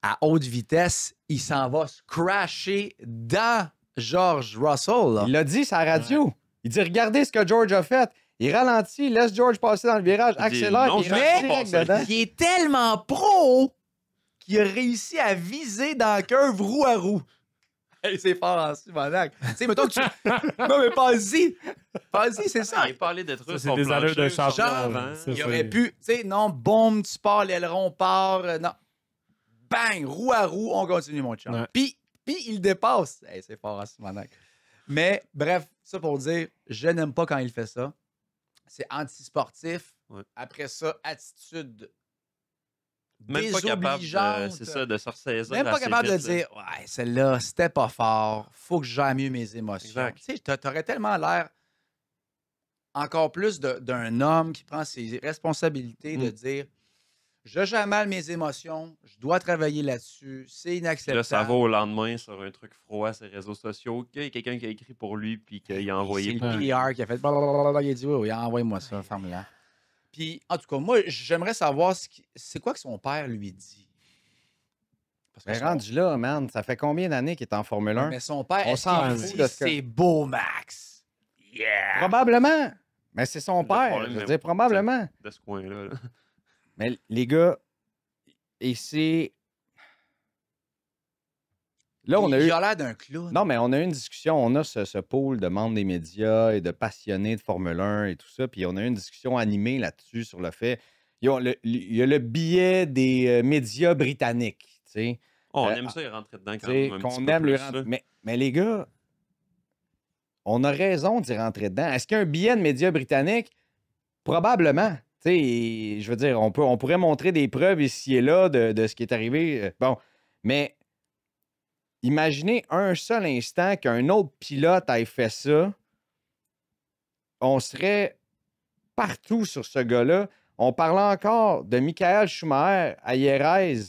À haute vitesse, il s'en va se crasher dans George Russell. Là. Il l'a dit sur la radio. Il dit regardez ce que George a fait. Il ralentit, laisse George passer dans le virage, Il dit, accélère, non, il je rentre laisse pas direct passer. dedans. Il est tellement pro qu'il a réussi à viser dans la curve roue à roue. Hey, c'est fort en Simonac. Tu sais, mettons que tu. Non, mais pas-y. Pas-y, c'est ça. Il parlait d'être Ça, c'est des allures de champion. avant. Ça, Il c'est- aurait pu, tu sais, non, boum, tu pars, l'aileron part, non. Bang, roue à roue, on continue, mon chum. Ouais. Puis il dépasse. Hey, c'est fort, hein, Simonac. Mais, bref, ça pour dire, je n'aime pas quand il fait ça. C'est antisportif. Ouais. Après ça, attitude Même pas capable désobligeante. c'est ça, de se ressaisir. Même pas assez capable de vite, là. dire, ouais, celle-là, c'était pas fort, faut que j'aille mieux mes émotions. Exact. Tu sais, t'aurais tellement l'air encore plus d'un homme qui prend ses responsabilités de dire, je gère mal mes émotions, je dois travailler là-dessus, c'est Puis inacceptable. là, ça va au lendemain sur un truc froid sur les réseaux sociaux, qu'il y a quelqu'un qui a écrit pour lui, puis qu'il a envoyé. C'est le PR qui a fait blablabla, il a dit, oui, envoie-moi ça, ferme-la. Puis, en tout cas, moi, j'aimerais savoir c'est quoi que son père lui dit. Parce que Mais son- rendu là, man, ça fait combien d'années qu'il est en Formule 1? Mais son père, On est-ce s'en qu'il fout dit de ce que- c'est beau, Max? Yeah! Probablement. Mais c'est son Le père. problème, Je veux mais- dire, probablement. De ce coin-là. là. Mais les gars, et c'est. Là, on a eu. Il a l'air d'un clown. Non, mais on a eu une discussion. On a ce pôle de membres des médias et de passionnés de Formule 1 et tout ça. Puis on a eu une discussion animée là-dessus sur le fait. Il y a le biais des médias britanniques. Tu sais. Oh, on aime ça, il rentrait dedans quand Tu sais, même. un petit qu'on peu aime plus, le là. rentrer. Mais les gars, on a raison d'y rentrer dedans. Est-ce qu'il y a un billet de médias britanniques? Probablement. Tu sais, je veux dire, on pourrait montrer des preuves ici et là de ce qui est arrivé. Bon, mais imaginez un seul instant qu'un autre pilote ait fait ça. On serait partout sur ce gars-là. On parlait encore de Michael Schumacher à Jerez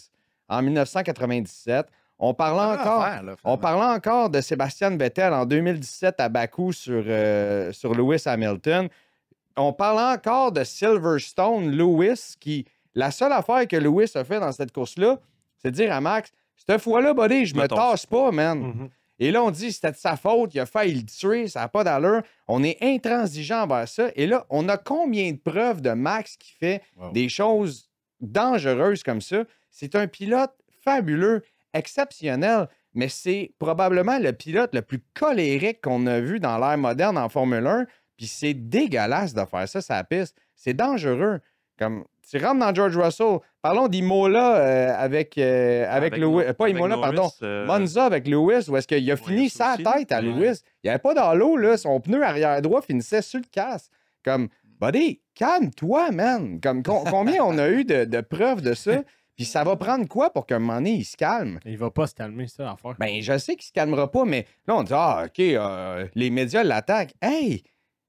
en 1997. On parlait encore de Sébastien Vettel en 2017 à Bakou sur Lewis Hamilton. On parle encore de Silverstone, Lewis, qui, la seule affaire que Lewis a fait dans cette course-là, c'est de dire à Max, cette fois-là, buddy, je me tasse pas, man. Mhm. Et là, on dit, c'était de sa faute, il a failli le tuer, ça n'a pas d'allure. On est intransigeant envers ça. Et là, on a combien de preuves de Max qui fait des choses dangereuses comme ça? C'est un pilote fabuleux, exceptionnel, mais c'est probablement le pilote le plus colérique qu'on a vu dans l'ère moderne en Formule 1. Puis c'est dégueulasse de faire ça, la piste. C'est dangereux. Comme, tu rentres dans George Russell. Parlons d'Imola avec Lewis. Pas avec Imola, Norris, pardon. Monza avec Lewis, où est-ce qu'il a fini ça sa aussi. tête à Ouais. Lewis. Il n'y avait pas dans l'eau, là. Son pneu arrière droit finissait sur le casse. Comme, buddy, calme-toi, man. Comme, combien on a eu de preuves de ça? Puis ça va prendre quoi pour qu'à un moment donné, il se calme? Il va pas se calmer, ça, l'affaire. Ben, je sais qu'il se calmera pas, mais là, on dit, OK, les médias l'attaquent. Hey!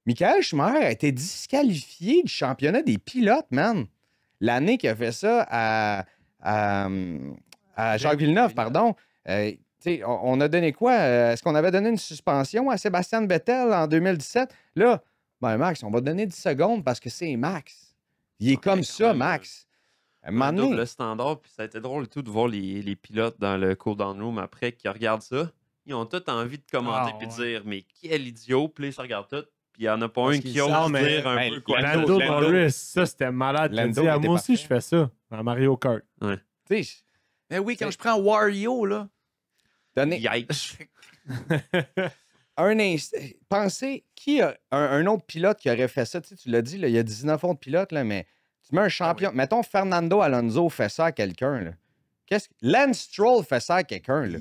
Michael Schumacher a été disqualifié du championnat des pilotes, man. L'année qu'il a fait ça à Jacques Villeneuve, pardon. Tu sais, on a donné quoi? Est-ce qu'on avait donné une suspension à Sébastien Vettel en 2017? Là, ben Max, on va donner 10 secondes parce que c'est Max. Il est comme quand ça, même, Max. Un Un moment donné, double standard, puis ça a été drôle tout de voir les pilotes dans le cool-down room après qui regardent ça. Ils ont tous envie de commenter Ah, puis de ouais. dire mais quel idiot, puis là, ils se regardent tous, puis il n'y en a pas Parce un qu'ils qui ose savent, mais- dire un ben, peu quoi. Lando Lando. Norris, ça, c'était malade. Il a Lando dit, était moi aussi, parfait. je fais ça dans Mario Kart. tu sais, Mais oui, quand je prends Wario, là. donner Yikes. un instant. Pensez, qui a un autre pilote qui aurait fait ça? Tu sais, tu l'as dit, là, il y a 19 autres pilotes, là, mais tu mets un champion. Mettons, Fernando Alonso fait ça à quelqu'un. Là. Lance Stroll fait ça à quelqu'un. Là.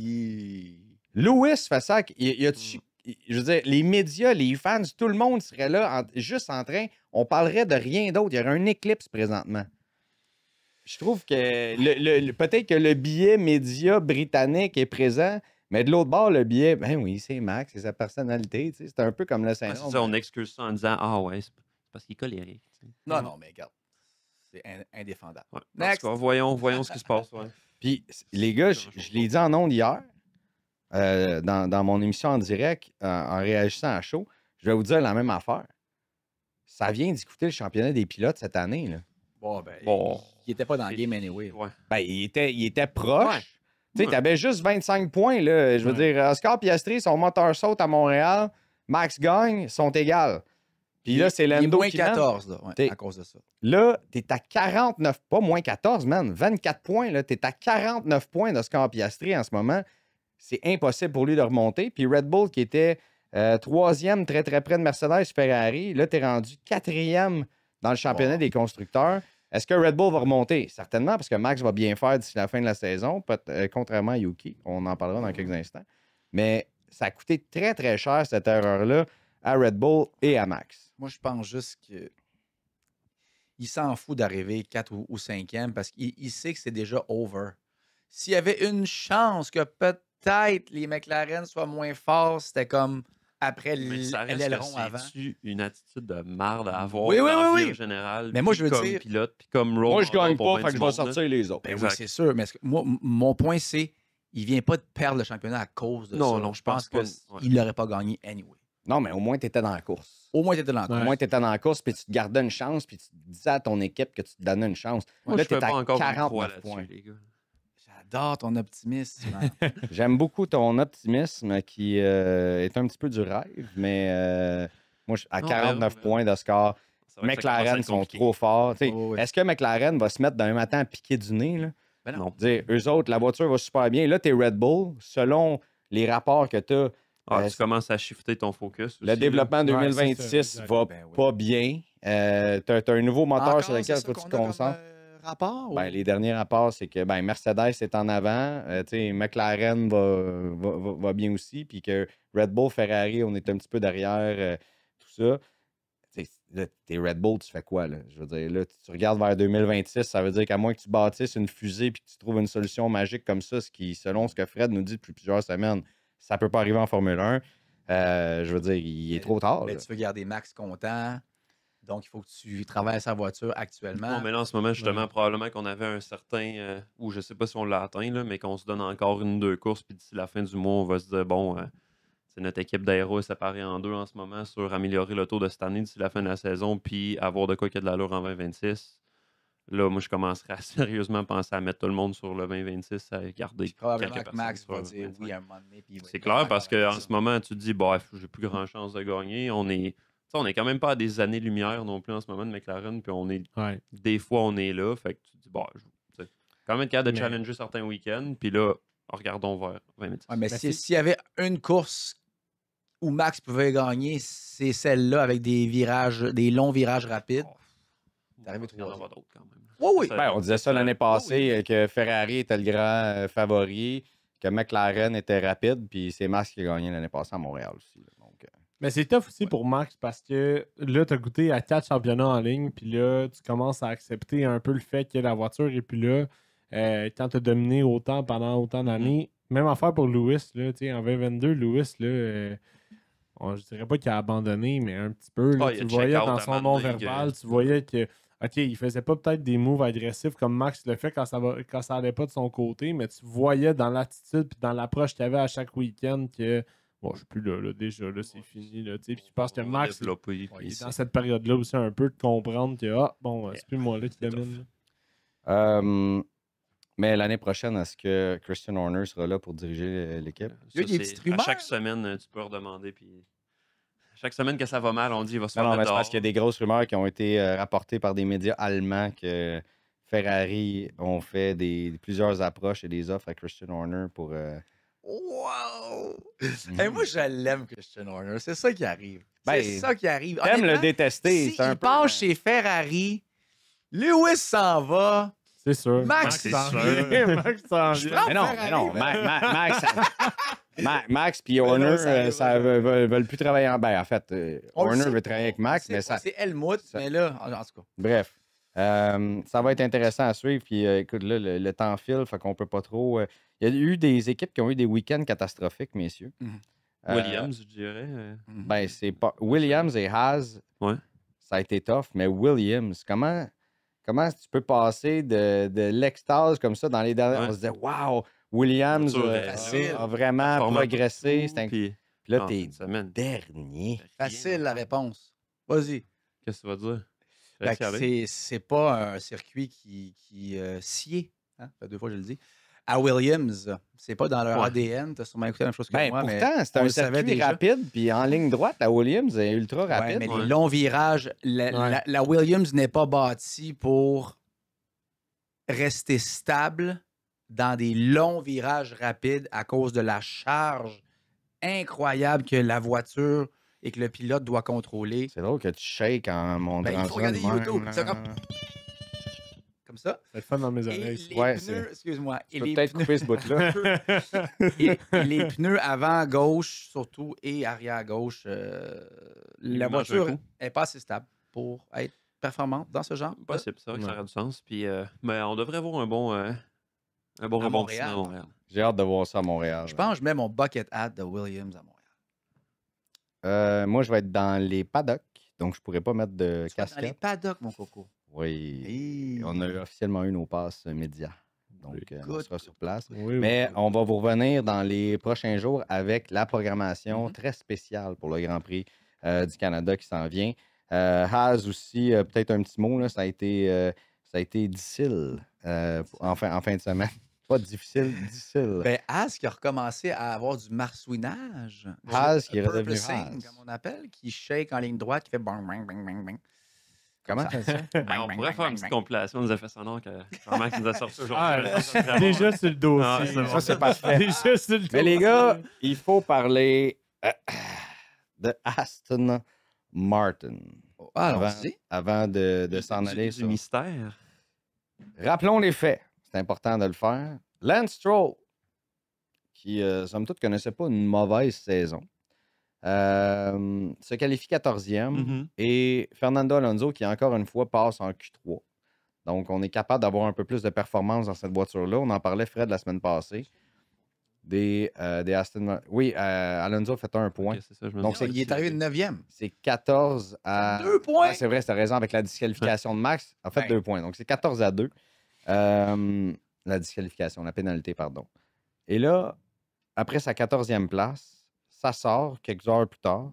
Lewis fait ça. Je veux dire, les médias, les fans, tout le monde serait là juste en train. On parlerait de rien d'autre. Il y aurait un éclipse présentement. Je trouve que peut-être que le biais média britannique est présent, mais de l'autre bord, le biais, ben oui, c'est Max, c'est sa personnalité. Tu sais, c'est un peu comme le Ouais, c'est syndrome. ça, on excuse ça en disant ah ouais, c'est parce qu'il est colérique. tu sais. Non, mais regarde. C'est indéfendable. Ouais. Next. En tout cas, voyons ce qui se passe. Ouais. Puis, les gars, je l'ai dit en ondes hier, dans mon émission en direct, en réagissant à chaud, je vais vous dire la même affaire. ça vient d'écouter le championnat des pilotes cette année. Là. Bon, ben, Bon. il était pas dans le game anyway. Ouais. Ben, il était proche. Ouais. Tu sais, Ouais. t'avais juste 25 points. Là. Je veux dire, Oscar Piastri, son moteur saute à Montréal. Max gagne, sont égales. Puis là, c'est Il est Lando moins qui mène. 14, là, ouais, T'es- à cause de ça. Là, t'es à 49, pas moins 14, man. 24 points, là. T'es à 49 points d'Oscar Piastri en ce moment. C'est impossible pour lui de remonter. Puis Red Bull, qui était troisième, très, très près de Mercedes Ferrari, là, t'es rendu quatrième dans le championnat des constructeurs. Est-ce que Red Bull va remonter? Certainement, parce que Max va bien faire d'ici la fin de la saison, contrairement à Yuki. On en parlera dans quelques instants. Mais ça a coûté très, très cher, cette erreur-là, à Red Bull et à Max. Moi, je pense juste que il s'en fout d'arriver 4 ou 5e parce qu'il sait que c'est déjà over. S'il y avait une chance que peut-être les McLaren soient moins forts, c'était comme après Mais ça reste l'aileron que avant. c'est-tu une attitude de marde à avoir Oui, oui, dans oui, la vie oui. en général. Mais moi, puis je veux comme dire- pilote, puis comme role Moi, je model gagne pour pas, ben fait que du je vais monde, sortir là. les autres. Ben oui, Exact. c'est sûr. Mais moi, mon point, c'est il vient pas de perdre le championnat à cause de Non, ça. non, je pense pas. qu'il l'aurait pas gagné anyway. Non, mais au moins, tu étais dans la course. Au moins, tu étais dans la Au course. moins, tu étais dans la course, puis tu te gardais une chance, puis tu disais à ton équipe que tu te donnais une chance. Moi, là, je tu fais es à pas encore une croix 49 là-dessus, points. les gars. J'adore ton optimisme. J'aime beaucoup ton optimisme qui est un petit peu du rêve, mais moi, à Non, 49 on verra. points de score, C'est vrai que ça commence à McLaren être sont compliqué. trop forts. Tu sais, Oh, oui. Est-ce que McLaren va se mettre d'un matin à piquer du nez? Là? Ben Non. Dire, eux autres, la voiture va super bien. Là, tu es Red Bull, selon les rapports que tu as. Ah, tu commences à shifter ton focus. Le aussi, développement Ouais, 2026 c'est ça, va Ben oui. pas bien. Tu as un nouveau moteur Encore, sur lequel c'est ça faut que tu qu'on te a comme, concentres. rapport? Ben, ou- les derniers rapports, c'est que Mercedes est en avant, tu sais, McLaren va bien aussi, puis que Red Bull, Ferrari, on est un petit peu derrière, tout ça. Tu sais, là, t'es Red Bull, tu fais quoi, là? Je veux dire, là, tu regardes vers 2026, ça veut dire qu'à moins que tu bâtisses une fusée puis que tu trouves une solution magique comme ça, ce qui, selon ce que Fred nous dit depuis plusieurs semaines, ça peut pas arriver en Formule 1. Je veux dire, il est trop tard. Mais là. tu veux garder Max content. Donc, il faut que tu travailles sa voiture actuellement. Non, mais là, en ce moment, justement, probablement qu'on avait un certain, ou je sais pas si on l'a atteint, là, mais qu'on se donne encore une ou deux courses, puis d'ici la fin du mois, on va se dire, bon, c'est notre équipe d'aéro est séparée en deux en ce moment sur améliorer le taux de cette année d'ici la fin de la saison, puis avoir de quoi qu'il y a de l'allure en 2026. Là, moi, je commencerai à sérieusement penser à mettre tout le monde sur le 2026, à garder Puis probablement quelques que personnes Max sur va le dire 25. oui à un moment donné. puis il va C'est être clair content parce avec qu'en ça. ce moment, tu te dis, bah, j'ai plus grand chance de gagner. On est quand même pas à des années-lumière non plus en ce moment de McLaren. Puis Ouais. des fois, on est là. Fait que tu te dis, bah, tu sais, quand même capable de Mais- challenger certains week-ends. Puis là, regardons vers 2026. Ouais, mais Ben, s'il y avait une course où Max pouvait gagner, c'est celle-là avec des longs virages rapides. T'es arrivé Il y en aura troisième. d'autres quand même. Oui, oui. Ça- On disait ça l'année passée, que Ferrari était le grand favori, que McLaren était rapide, puis c'est Max qui a gagné l'année passée à Montréal aussi. Là. Donc, Mais c'est tough aussi pour Max parce que là, tu as goûté à 4 championnats en ligne, puis là, tu commences à accepter un peu le fait que la voiture est plus là. Quand tu as dominé autant pendant autant d'années, même affaire pour Lewis, là, tu sais, en 2022, Lewis, là, je dirais pas qu'il a abandonné, mais un petit peu. Là, Ah, il tu a le voyais check-out dans à son un moment donné non-verbal, que- tu voyais que, OK, il faisait pas peut-être des moves agressifs comme Max le fait quand ça allait pas de son côté, mais tu voyais dans l'attitude puis dans l'approche qu'il avait à chaque week-end que, bon, je suis plus là, déjà, là, c'est fini, là, tu sais. Puis je pense que On va Max, développer, il puis est dans cette période-là aussi un peu de comprendre que, c'est plus moi là qui c'est domine. mais l'année prochaine, est-ce que Christian Horner sera là pour diriger l'équipe? Il y a des Ça, petites c'est- rumeurs. À chaque semaine, tu peux redemander. Puis chaque semaine que ça va mal, on dit il va se faire Non, mettre mais c'est dehors. parce qu'il y a des grosses rumeurs qui ont été rapportées par des médias allemands que Ferrari ont fait plusieurs approches et des offres à Christian Horner pour. Wow! Hey, moi, je l'aime, Christian Horner. C'est ça qui arrive. Ben, C'est ça qui arrive. T'aimes le Honnêtement, détester. si c'est un il peu, passe chez Ferrari, Lewis s'en va. C'est sûr. Max, c'est s'en sûr. vient. Max s'en Je vient. prends Mais non, Ferrari, mais non. ben. Max puis Horner, non, ça ça arrive, veulent plus travailler en. Ben, en fait, On le Horner sait veut pas. travailler avec On Max, le mais sait pas. ça. C'est Helmut, ça- mais là, en tout cas. Bref. Ça va être intéressant à suivre. Puis écoute, là, le temps file, fait qu'on peut pas trop. Il y a eu des équipes qui ont eu des week-ends catastrophiques, messieurs. Mhm. Williams, je dirais. Ben, c'est pas. Williams et Haas, Ouais. ça a été tough, mais Williams, comment tu peux passer de l'extase comme ça dans les dernières. Ouais. On se disait, wow, Williams Voiture facile. a vraiment Format progressé. tout, puis Puis là, en t'es fin de semaine. dernier. Facile la réponse. Vas-y. Qu'est-ce que tu vas dire? Je Ben, laisse y aller. c'est pas un circuit qui sied, hein, ça fait 2 fois que je le dis, à Williams. C'est pas dans leur Ouais. ADN. Tu as sûrement écouté la même chose que Ben, moi, mais pourtant, c'est on un le savait circuit déjà. rapide, puis en ligne droite, la Williams est ultra Ouais, rapide. mais Ouais. les longs virages, la Williams n'est pas bâtie pour rester stable dans des longs virages rapides à cause de la charge incroyable que la voiture et que le pilote doit contrôler. C'est drôle que tu shakes en montrant Ben, il faut regarder de même, YouTube, là. c'est comme ça. C'est le fun dans mes Et oreilles. les Ouais, pneus, excuse-moi, Tu et peux les peut-être pneus, couper ce bout-là. et les pneus avant gauche surtout et arrière gauche, la lui mangent un voiture coup. n'est pas assez stable pour être performante dans ce genre. Possible, c'est vrai que ça Ouais. aurait du sens. Puis, mais on devrait avoir un bon rebondissement Montréal. à Montréal. J'ai hâte de voir ça à Montréal. Je pense que je mets mon bucket hat de Williams à Montréal. Moi, je vais être dans les paddocks, donc je pourrais pas mettre de Tu vas dans les casquette. paddocks, mon coco. Oui. Hey. On a officiellement eu nos passes médias. Donc, on Good, sera sur place. Oui, Mais oui. on va vous revenir dans les prochains jours avec la programmation Mhm. très spéciale pour le Grand Prix du Canada qui s'en vient. Haas aussi, peut-être un petit mot, là, ça a été difficile en fin de semaine. Pas difficile, difficile. Ben, As qui a recommencé à avoir du marsouinage. Haas qui est Le redevenu purposing, Haas. comme on appelle, qui shake en ligne droite, qui fait bang, bang, bang, bang, bang. Comment Comme ça? Ben, on pourrait faire une petite compilation des effets sonores que Jean-Marc nous a sortis aujourd'hui. Ah, déjà sur le dossier. Ah, c'est bon. Ça, c'est parfait. Déjà sur le Mais les dossier. gars, il faut parler de Aston Martin. Ah, Avant, allons-y. avant de s'en aller du sur... mystère. Rappelons les faits. C'est important de le faire. Lance Stroll, qui, somme toute, connaissait pas une mauvaise saison, se qualifie 14e. Mhm. Et Fernando Alonso, qui encore une fois passe en Q3. Donc, on est capable d'avoir un peu plus de performance dans cette voiture-là. On en parlait, Fred, la semaine passée. Des Aston Martin. Oui, Alonso a fait un point. Ok, c'est ça, je me Donc, souviens. Il est arrivé de 9e. C'est 14 à... 2 points. Ah, c'est vrai, c'est raison, avec la disqualification de Max, a fait Ouais. 2 points. Donc, c'est 14-2. La disqualification, la pénalité, pardon. Et là, après sa 14e place, ça sort quelques heures plus tard.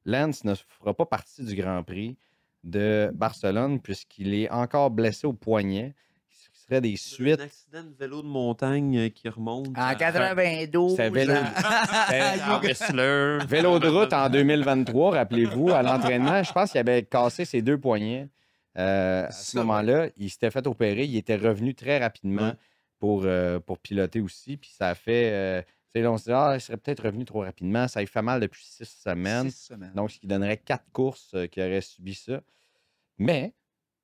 Lance ne fera pas partie du Grand Prix de Barcelone puisqu'il est encore blessé au poignet. Ce serait des Un suites. accident de vélo de montagne qui remonte. En 92. C'est vélo. À Whistler. Vélo de route en 2023, rappelez-vous, à l'entraînement, je pense qu'il avait cassé ses 2 poignets. À ce Ça, moment-là, il s'était fait opérer. Il était revenu très rapidement Ouais. pour piloter aussi. Puis ça a fait. Tu sais, là, on se dit, ah, il serait peut-être revenu trop rapidement. Ça lui fait mal depuis 6 semaines. 6 semaines. Donc, ce qui donnerait 4 courses qui auraient subi ça. Mais,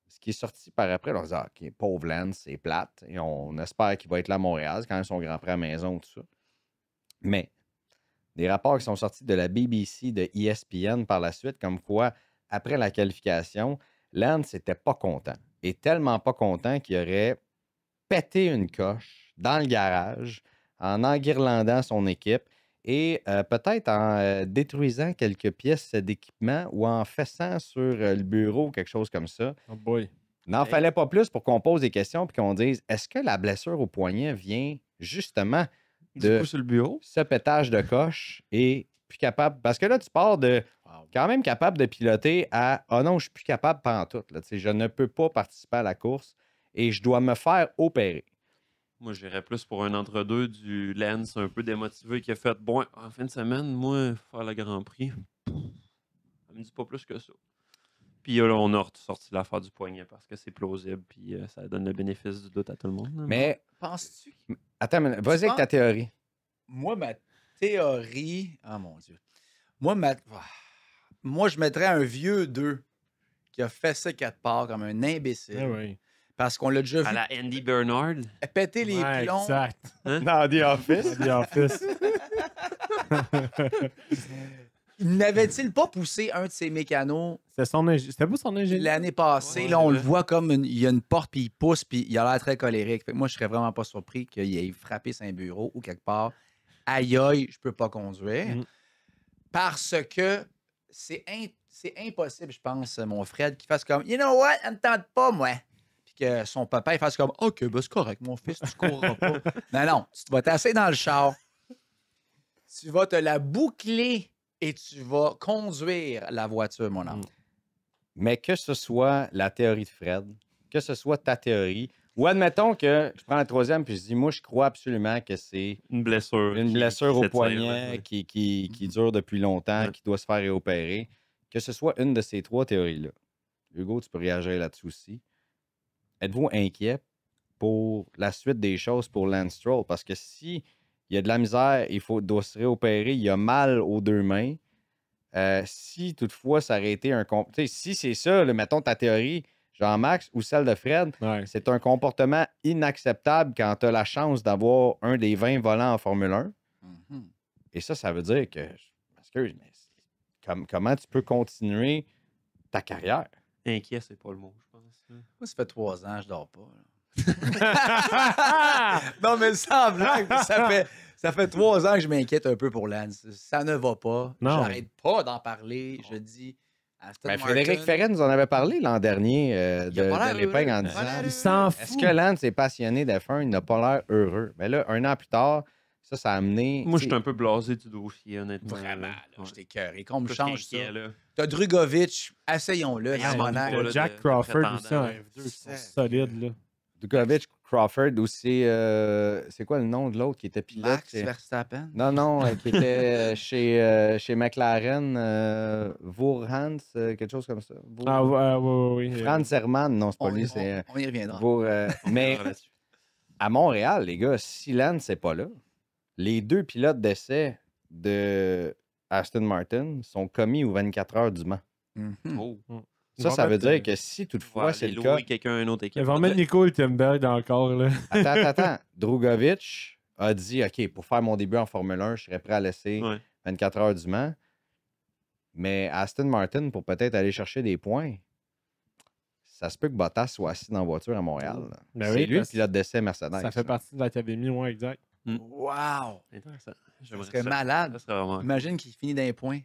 ce qui est sorti par après, on se dit, ah, OK, pauvre Lance, c'est plate. Et on espère qu'il va être là à Montréal. C'est quand même son Grand Prix à la maison, tout ça. Mais, des rapports qui sont sortis de la BBC, de ESPN par la suite, comme quoi, après la qualification, Lance n'était pas content. Et tellement pas content qu'il aurait pété une coche dans le garage en enguirlandant son équipe et peut-être en détruisant quelques pièces d'équipement ou en fessant sur le bureau ou quelque chose comme ça. Oh boy. N'en Hey. fallait pas plus pour qu'on pose des questions puis qu'on dise est-ce que la blessure au poignet vient justement Du de coup, sur le bureau. ce pétage de coche et plus capable. Parce que là, tu pars de Wow. quand même capable de piloter à ah non, je suis plus capable pantoute. Là, tu sais, je ne peux pas participer à la course et je dois me faire opérer. Moi, j'irais plus pour un entre-deux du Lance un peu démotivé qui a fait bon, en fin de semaine, moi, faire le Grand Prix, ça me dit pas plus que ça. Puis là, on a sorti l'affaire du poignet parce que c'est plausible, puis ça donne le bénéfice du doute à tout le monde. là. Mais Penses-tu? attends, vas-y avec ta théorie. Moi, ma théorie. Ah, mon Dieu. Moi, je mettrais un vieux 2 qui a fait ça 4 parts comme un imbécile. Ah oui. Parce qu'on l'a déjà À vu la Andy Bernard. péter les Ouais, plombs. exact. Dans The Office. The Office. N'avait-il pas poussé un de ses mécanos C'était pas son ingénieur. l'année passée? Ouais, Là, on c'est le vrai. voit comme il y a une porte, puis il pousse, puis il a l'air très colérique. Fait que moi, je serais vraiment pas surpris qu'il ait frappé son bureau ou quelque part. Aïe, aïe, je peux pas conduire. Mm. Parce que c'est impossible, je pense, mon Fred, qu'il fasse comme You know what, elle ne tente pas, moi. Puis que son papa, il fasse comme OK, ben c'est correct, mon fils, tu courras pas. Non, non, tu vas t'asseoir dans le char. Tu vas te la boucler et tu vas conduire la voiture, mon homme. Mais que ce soit la théorie de Fred, que ce soit ta théorie, ou admettons que je prends la troisième puis je dis, moi, je crois absolument que c'est Une blessure. une qui blessure au s'étire, poignet ouais. qui dure depuis longtemps, Ouais. qui doit se faire réopérer. Que ce soit une de ces trois théories-là. Hugo, tu peux réagir là-dessus aussi. Êtes-vous inquiet pour la suite des choses pour Lance Stroll? Parce que si il y a de la misère, doit se réopérer, il a mal aux deux mains. Si toutefois ça aurait été un... Tu sais, si c'est ça, mettons ta théorie, Jean-Max, ou celle de Fred, Ouais. c'est un comportement inacceptable quand tu as la chance d'avoir un des 20 volants en Formule 1. Mhm. Et ça veut dire que... Excuse, mais comment tu peux continuer ta carrière? Inquiet, c'est pas le mot, je pense. Moi, ça fait 3 ans, je dors pas. là. Non, mais sans blague, ça fait 3 ans que je m'inquiète un peu pour Lance. Ça ne va pas. Non. J'arrête pas d'en parler. Je dis Aston Ben, Martin. Frédéric Ferret nous en avait parlé l'an dernier Il a pas de l'air l'épingle en heureux. disant Il s'en est-ce fout. que Lance est passionné d'F1? Il n'a pas l'air heureux. Mais là, un an plus tard, ça a amené. Moi, je tu suis sais, un peu blasé du dossier, honnêtement. Vraiment, là, Ouais. je t'écœure. Et qu'on me Plus change ça. qu'inquiet, là. T'as Drugovic, essayons-le. Ouais, Simonac. pas, là, Jack de Crawford prétendant, aussi en là. F2 qui sont solides. Là. Djokovic, Crawford aussi. C'est quoi le nom de l'autre qui était pilote? Max Verstappen. Non, qui était chez McLaren, Voorhans, quelque chose comme ça. Ah, oui. Franz Hermann, non, c'est pas On, lui, c'est on y reviendra. mais Là-dessus. à Montréal, les gars, si Lance n'est pas là, les deux pilotes d'essai de Aston Martin sont commis aux 24 heures du Mans. Mhm. Oh. Ça veut dire que si toutefois c'est le cas. Quelqu'un à une autre équipe. Il va mettre Nico Hülkenberg encore. Là. Attends. Drugovic a dit OK, pour faire mon début en Formule 1, je serais prêt à laisser Ouais. 24 heures du Mans. Mais Aston Martin, pour peut-être aller chercher des points, ça se peut que Bottas soit assis dans la voiture à Montréal. là. Ben C'est oui, lui le parce- pilote d'essai Mercedes. Ça fait partie de l'académie, ouais, exact. Wow! Intéressant. Ça J'aimerais serait ça. malade. Ça serait vraiment. Imagine qu'il finit d'un point.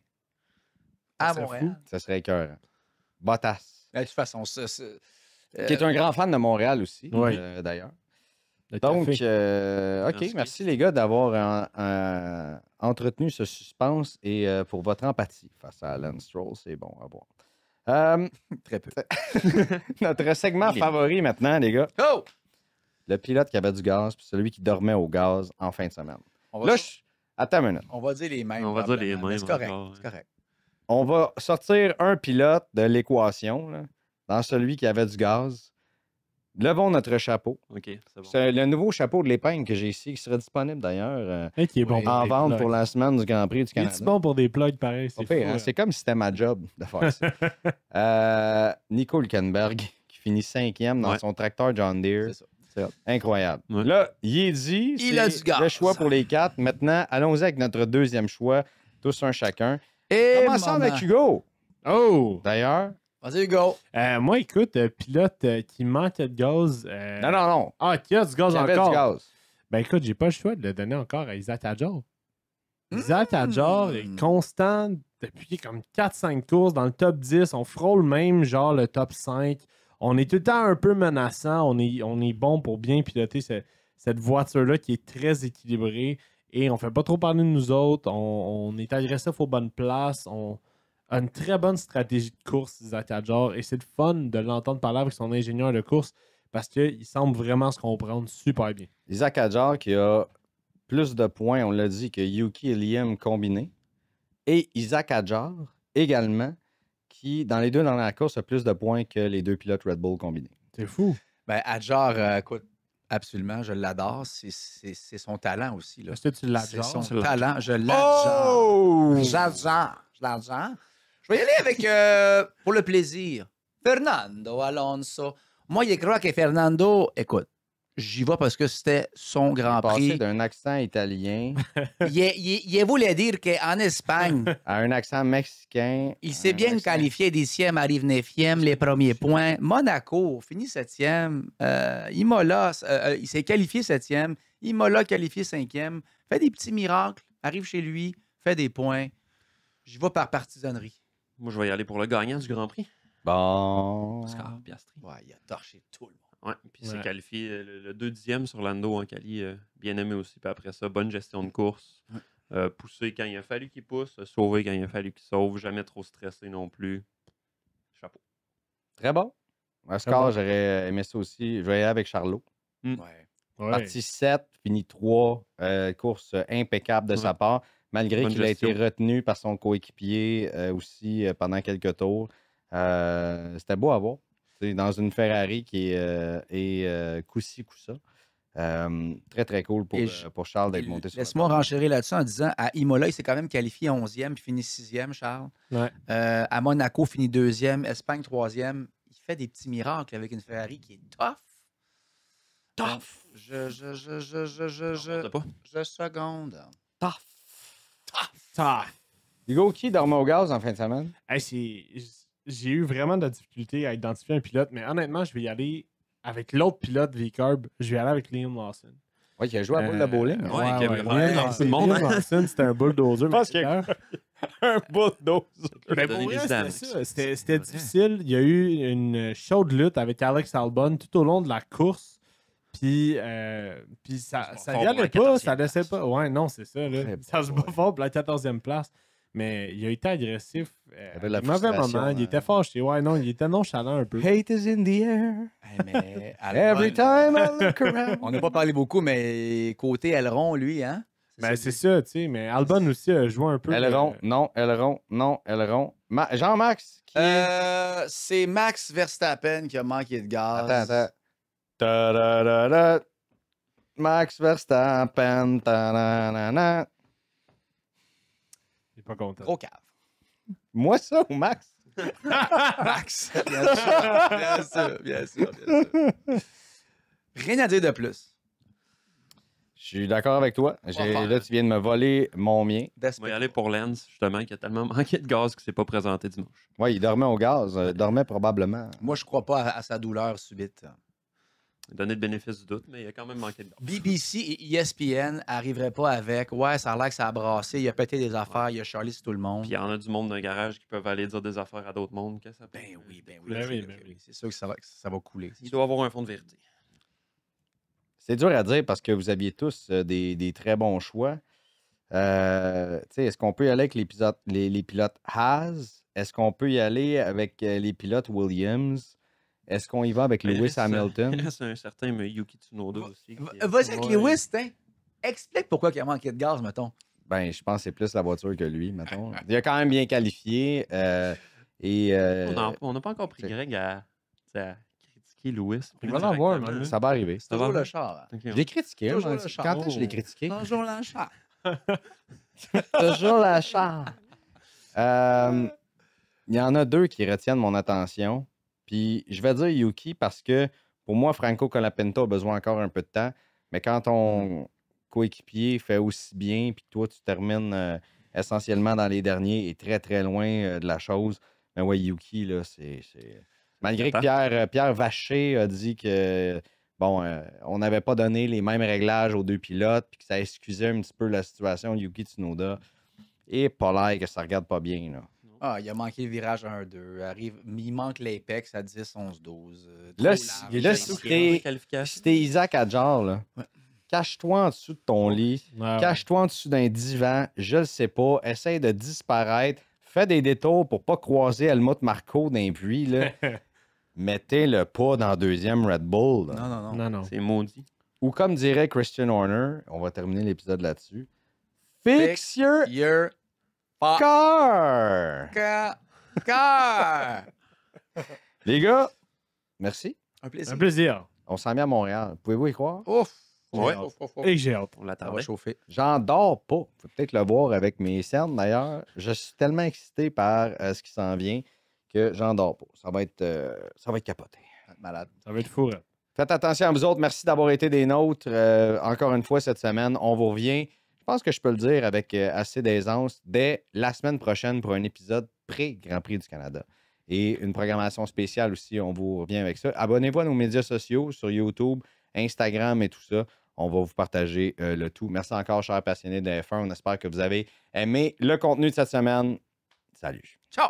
À serait Montréal. Ça serait écœurant. Bottas, De toute façon, ça. qui est un grand fan de Montréal aussi, Oui. d'ailleurs. Le Donc, café. OK, merci les gars d'avoir entretenu ce suspense et pour votre empathie face à Lance Stroll, c'est bon à voir. Très peu. Notre segment Il est- favori maintenant, les gars, Oh! le pilote qui avait du gaz puis celui qui dormait au gaz en fin de semaine. On va, Là, attends une minute. on va dire les mêmes. On va dire les probablement, mais mêmes C'est correct. encore, C'est correct. On va sortir un pilote de l'équation, là, dans celui qui avait du gaz. Levons notre chapeau. OK, c'est bon. C'est le nouveau chapeau de l'épingle que j'ai ici, qui sera disponible d'ailleurs Hey, qui est bon Oui. pour en des vente plugs. pour la semaine du Grand Prix du Il Canada. est bon pour des plugs pareils. Pas C'est pire, fou, hein? hein? C'est comme si c'était ma job de faire ça. Nico Hülkenberg, qui finit 5e dans Ouais. son tracteur John Deere. C'est ça. C'est incroyable. Ouais. Là, il est dit. Il c'est a du gaz. le choix pour les 4. Maintenant, allons-y avec notre deuxième choix. Tous un chacun. Et Commençons avec Hugo, Oh! d'ailleurs. Vas-y, Hugo. Moi, écoute, pilote qui manquait de gaz. Non. Ah, qui a du gaz Il y avait encore? du gaz. Ben écoute, j'ai pas le choix de le donner encore à Isaac Hadjar. Isaac Mmh. Hadjar est constant depuis comme 4-5 courses dans le top 10. On frôle même genre le top 5. On est tout le temps un peu menaçant. On est bon pour bien piloter cette voiture-là qui est très équilibrée. Et on fait pas trop parler de nous autres. On est agressif aux bonnes places. On a une très bonne stratégie de course, Isaac Hadjar. Et c'est le fun de l'entendre parler avec son ingénieur de course parce qu'il semble vraiment se comprendre super bien. Isaac Hadjar qui a plus de points, on l'a dit, que Yuki et Liam combinés. Et Isaac Hadjar également, qui, dans les deux dernières courses, a plus de points que les deux pilotes Red Bull combinés. C'est fou. Ben, Hadjar, écoute, absolument, je l'adore. C'est son talent aussi. Là. Est-ce que tu C'est l'adores? son C'est talent. Je l'adore. Oh! J'adore. Je l'adore. Je vais y aller avec, pour le plaisir, Fernando Alonso. Moi, je crois que Fernando, écoute, j'y vais parce que c'était son Grand Passé Prix. d'un accent italien Il voulait dire qu'en Espagne, à un accent mexicain. il s'est un bien accent- qualifié 10e, arrive 9e, les premiers points. Monaco, finit 7e. Imola, il s'est qualifié 7e. Imola, qualifié 5e. Fait des petits miracles, arrive chez lui, fait des points. J'y vais par partisanerie. Moi, je vais y aller pour le gagnant du Grand Prix. Bon. Oscar Piastri. Ouais, il a torché tout le monde. Ouais, puis il s'est Ouais. qualifié le 2e sur Lando en quali, bien aimé aussi. Puis après ça, bonne gestion de course. Pousser quand il a fallu qu'il pousse, sauver quand il a fallu qu'il sauve, jamais trop stressé non plus. Chapeau. Très bon. Un score, j'aurais aimé ça aussi. Je vais aller avec Charlot. Ouais. Ouais. Partie 7, fini 3. Course impeccable de sa part, malgré Bonne qu'il a été gestion. retenu par son coéquipier aussi pendant quelques tours. C'était beau à voir. C'est dans une Ferrari qui est coup-ci, coup-ça. Très, très cool pour Charles d'être monté sur le Laisse-moi podium. renchérir là-dessus en disant à Imola, il s'est quand même qualifié 11e puis finit 6e, Charles. Ouais. À Monaco, finit 2e. Espagne, 3e. Il fait des petits miracles avec une Ferrari qui est tough. Donc, je seconde. Ça. Hugo, qui dormait au gaz en fin de semaine? Hey, j'ai eu vraiment de la difficulté à identifier un pilote, mais honnêtement, je vais y aller avec l'autre pilote V-Carb. Je vais aller avec Liam Lawson. Oui, qui a joué à boule de bowling. Ouais, qui a vraiment Liam lancé le monde, Liam hein. Lawson, c'était un bulldozer. Je pense qu'il y a un bulldozer. Mais donner pour des vrai, idées, c'était Alex. ça. C'était difficile. Il y a eu une chaude lutte avec Alex Albon tout au long de la course. Puis ça fort y pour allait la pas, 14e ça laissait place. pas. Ouais, non, c'est ça. Là. Très Ça se bon, bat fort pour la 14e place. Mais il a été agressif. avait de la à mauvais frustration, moment. Il hein. était fâché. Ouais, non, il était nonchalant un peu. Hate is in the air. Mais Every time I look around. On n'a pas parlé beaucoup, mais côté aileron, lui, hein? Ben, c'est ça, tu sais. Mais Albon aussi a joué un peu. Aileron, non, aileron, non, aileron. Jean-Max, qui est... C'est Max Verstappen qui a manqué de gaz. Attends. Ta-da-da-da. Max Verstappen. Ta-da-da-da. Il est pas content. Gros cave. Moi, ça ou Max? Max. Bien sûr, bien sûr, bien sûr, bien sûr. Rien à dire de plus. Je suis d'accord avec toi. Là, tu viens de me voler mon mien. On va y aller pour Lance, justement, qui a tellement manqué de gaz qu'il ne s'est pas présenté dimanche. Oui, il dormait au gaz. Dormait probablement. Moi, je crois pas à sa douleur subite. Il a donné le bénéfice du doute, mais il a quand même manqué de gaz. BBC et ESPN n'arriveraient pas avec « Ouais, ça a l'air que ça a brassé, il a pété des affaires, il a charlé sur tout le monde. Puis il y en a du monde dans le garage qui peuvent aller dire des affaires à d'autres mondes. Que ça peut- Ben oui, ben Ben oui, oui. ben oui. C'est sûr que ça va couler. Il doit avoir un fond de vérité. C'est dur à dire parce que vous aviez tous des très bons choix. Est-ce qu'on peut y aller avec les pilotes Haas? Est-ce qu'on peut y aller avec les pilotes Williams? Est-ce qu'on y va avec Mais il Lewis reste- Hamilton? Il reste un certain Yuki Tsunoda aussi. Vas-y avec Ouais. Lewis, tiens. Explique pourquoi il a manqué de gaz, mettons. Ben, je pense que c'est plus la voiture que lui, mettons. Il a quand même bien qualifié. On n'a pas encore pris Greg à critiquer Lewis. Il va l'avoir, directement. man. Ça va arriver. C'est toujours va le bien. char. hein. Ok, Je l'ai critiqué. Toujours moi. le char. Quand est-ce que je l'ai critiqué? Toujours le char. Toujours la char. Il y en a deux qui retiennent mon attention. Puis je vais dire Yuki parce que pour moi, Franco Colapinto a besoin encore un peu de temps. Mais quand ton coéquipier fait aussi bien, puis que toi, tu termines essentiellement dans les derniers et très, très loin de la chose, ben ouais, Yuki, là, c'est... Malgré que Pierre Vacher a dit que, bon, on n'avait pas donné les mêmes réglages aux deux pilotes, puis que ça excusait un petit peu la situation de Yuki Tsunoda. Et pas l'air que ça regarde pas bien, là. Ah, il a manqué le virage 1-2. Il manque l'Apex à 10, 11, 12. Là, trop large. là, J'ai- Si t'es Isaac Adjar, là, Ouais. cache-toi en dessous de ton lit, Ouais, cache-toi en dessous d'un divan, je le sais pas, essaye de disparaître, fais des détours pour pas croiser Helmut Marko d'un puits, là. Mettez le pas dans le deuxième Red Bull. là. Non, non, non. Non, non. C'est maudit. Ou comme dirait Christian Horner, on va terminer l'épisode là-dessus, fix your Your car! car. Les gars, merci. Un plaisir. Un plaisir. On s'en vient à Montréal. Pouvez-vous y croire? Ouf. Ouais. Ouf, ouf, ouf. Et j'ai hâte. On Ça va l'attendait. chauffer. J'en dors pas. Faut peut-être le voir avec mes cernes d'ailleurs. Je suis tellement excité par ce qui s'en vient que j'en dors pas. Ça va être capoté. Malade. Ça va être fou, hein. Faites attention à vous autres. Merci d'avoir été des nôtres. Encore une fois cette semaine, on vous revient. Je pense que je peux le dire avec assez d'aisance dès la semaine prochaine pour un épisode pré-Grand Prix du Canada. Et une programmation spéciale aussi, on vous revient avec ça. Abonnez-vous à nos médias sociaux sur YouTube, Instagram et tout ça. On va vous partager le tout. Merci encore, chers passionnés de F1. On espère que vous avez aimé le contenu de cette semaine. Salut. Ciao.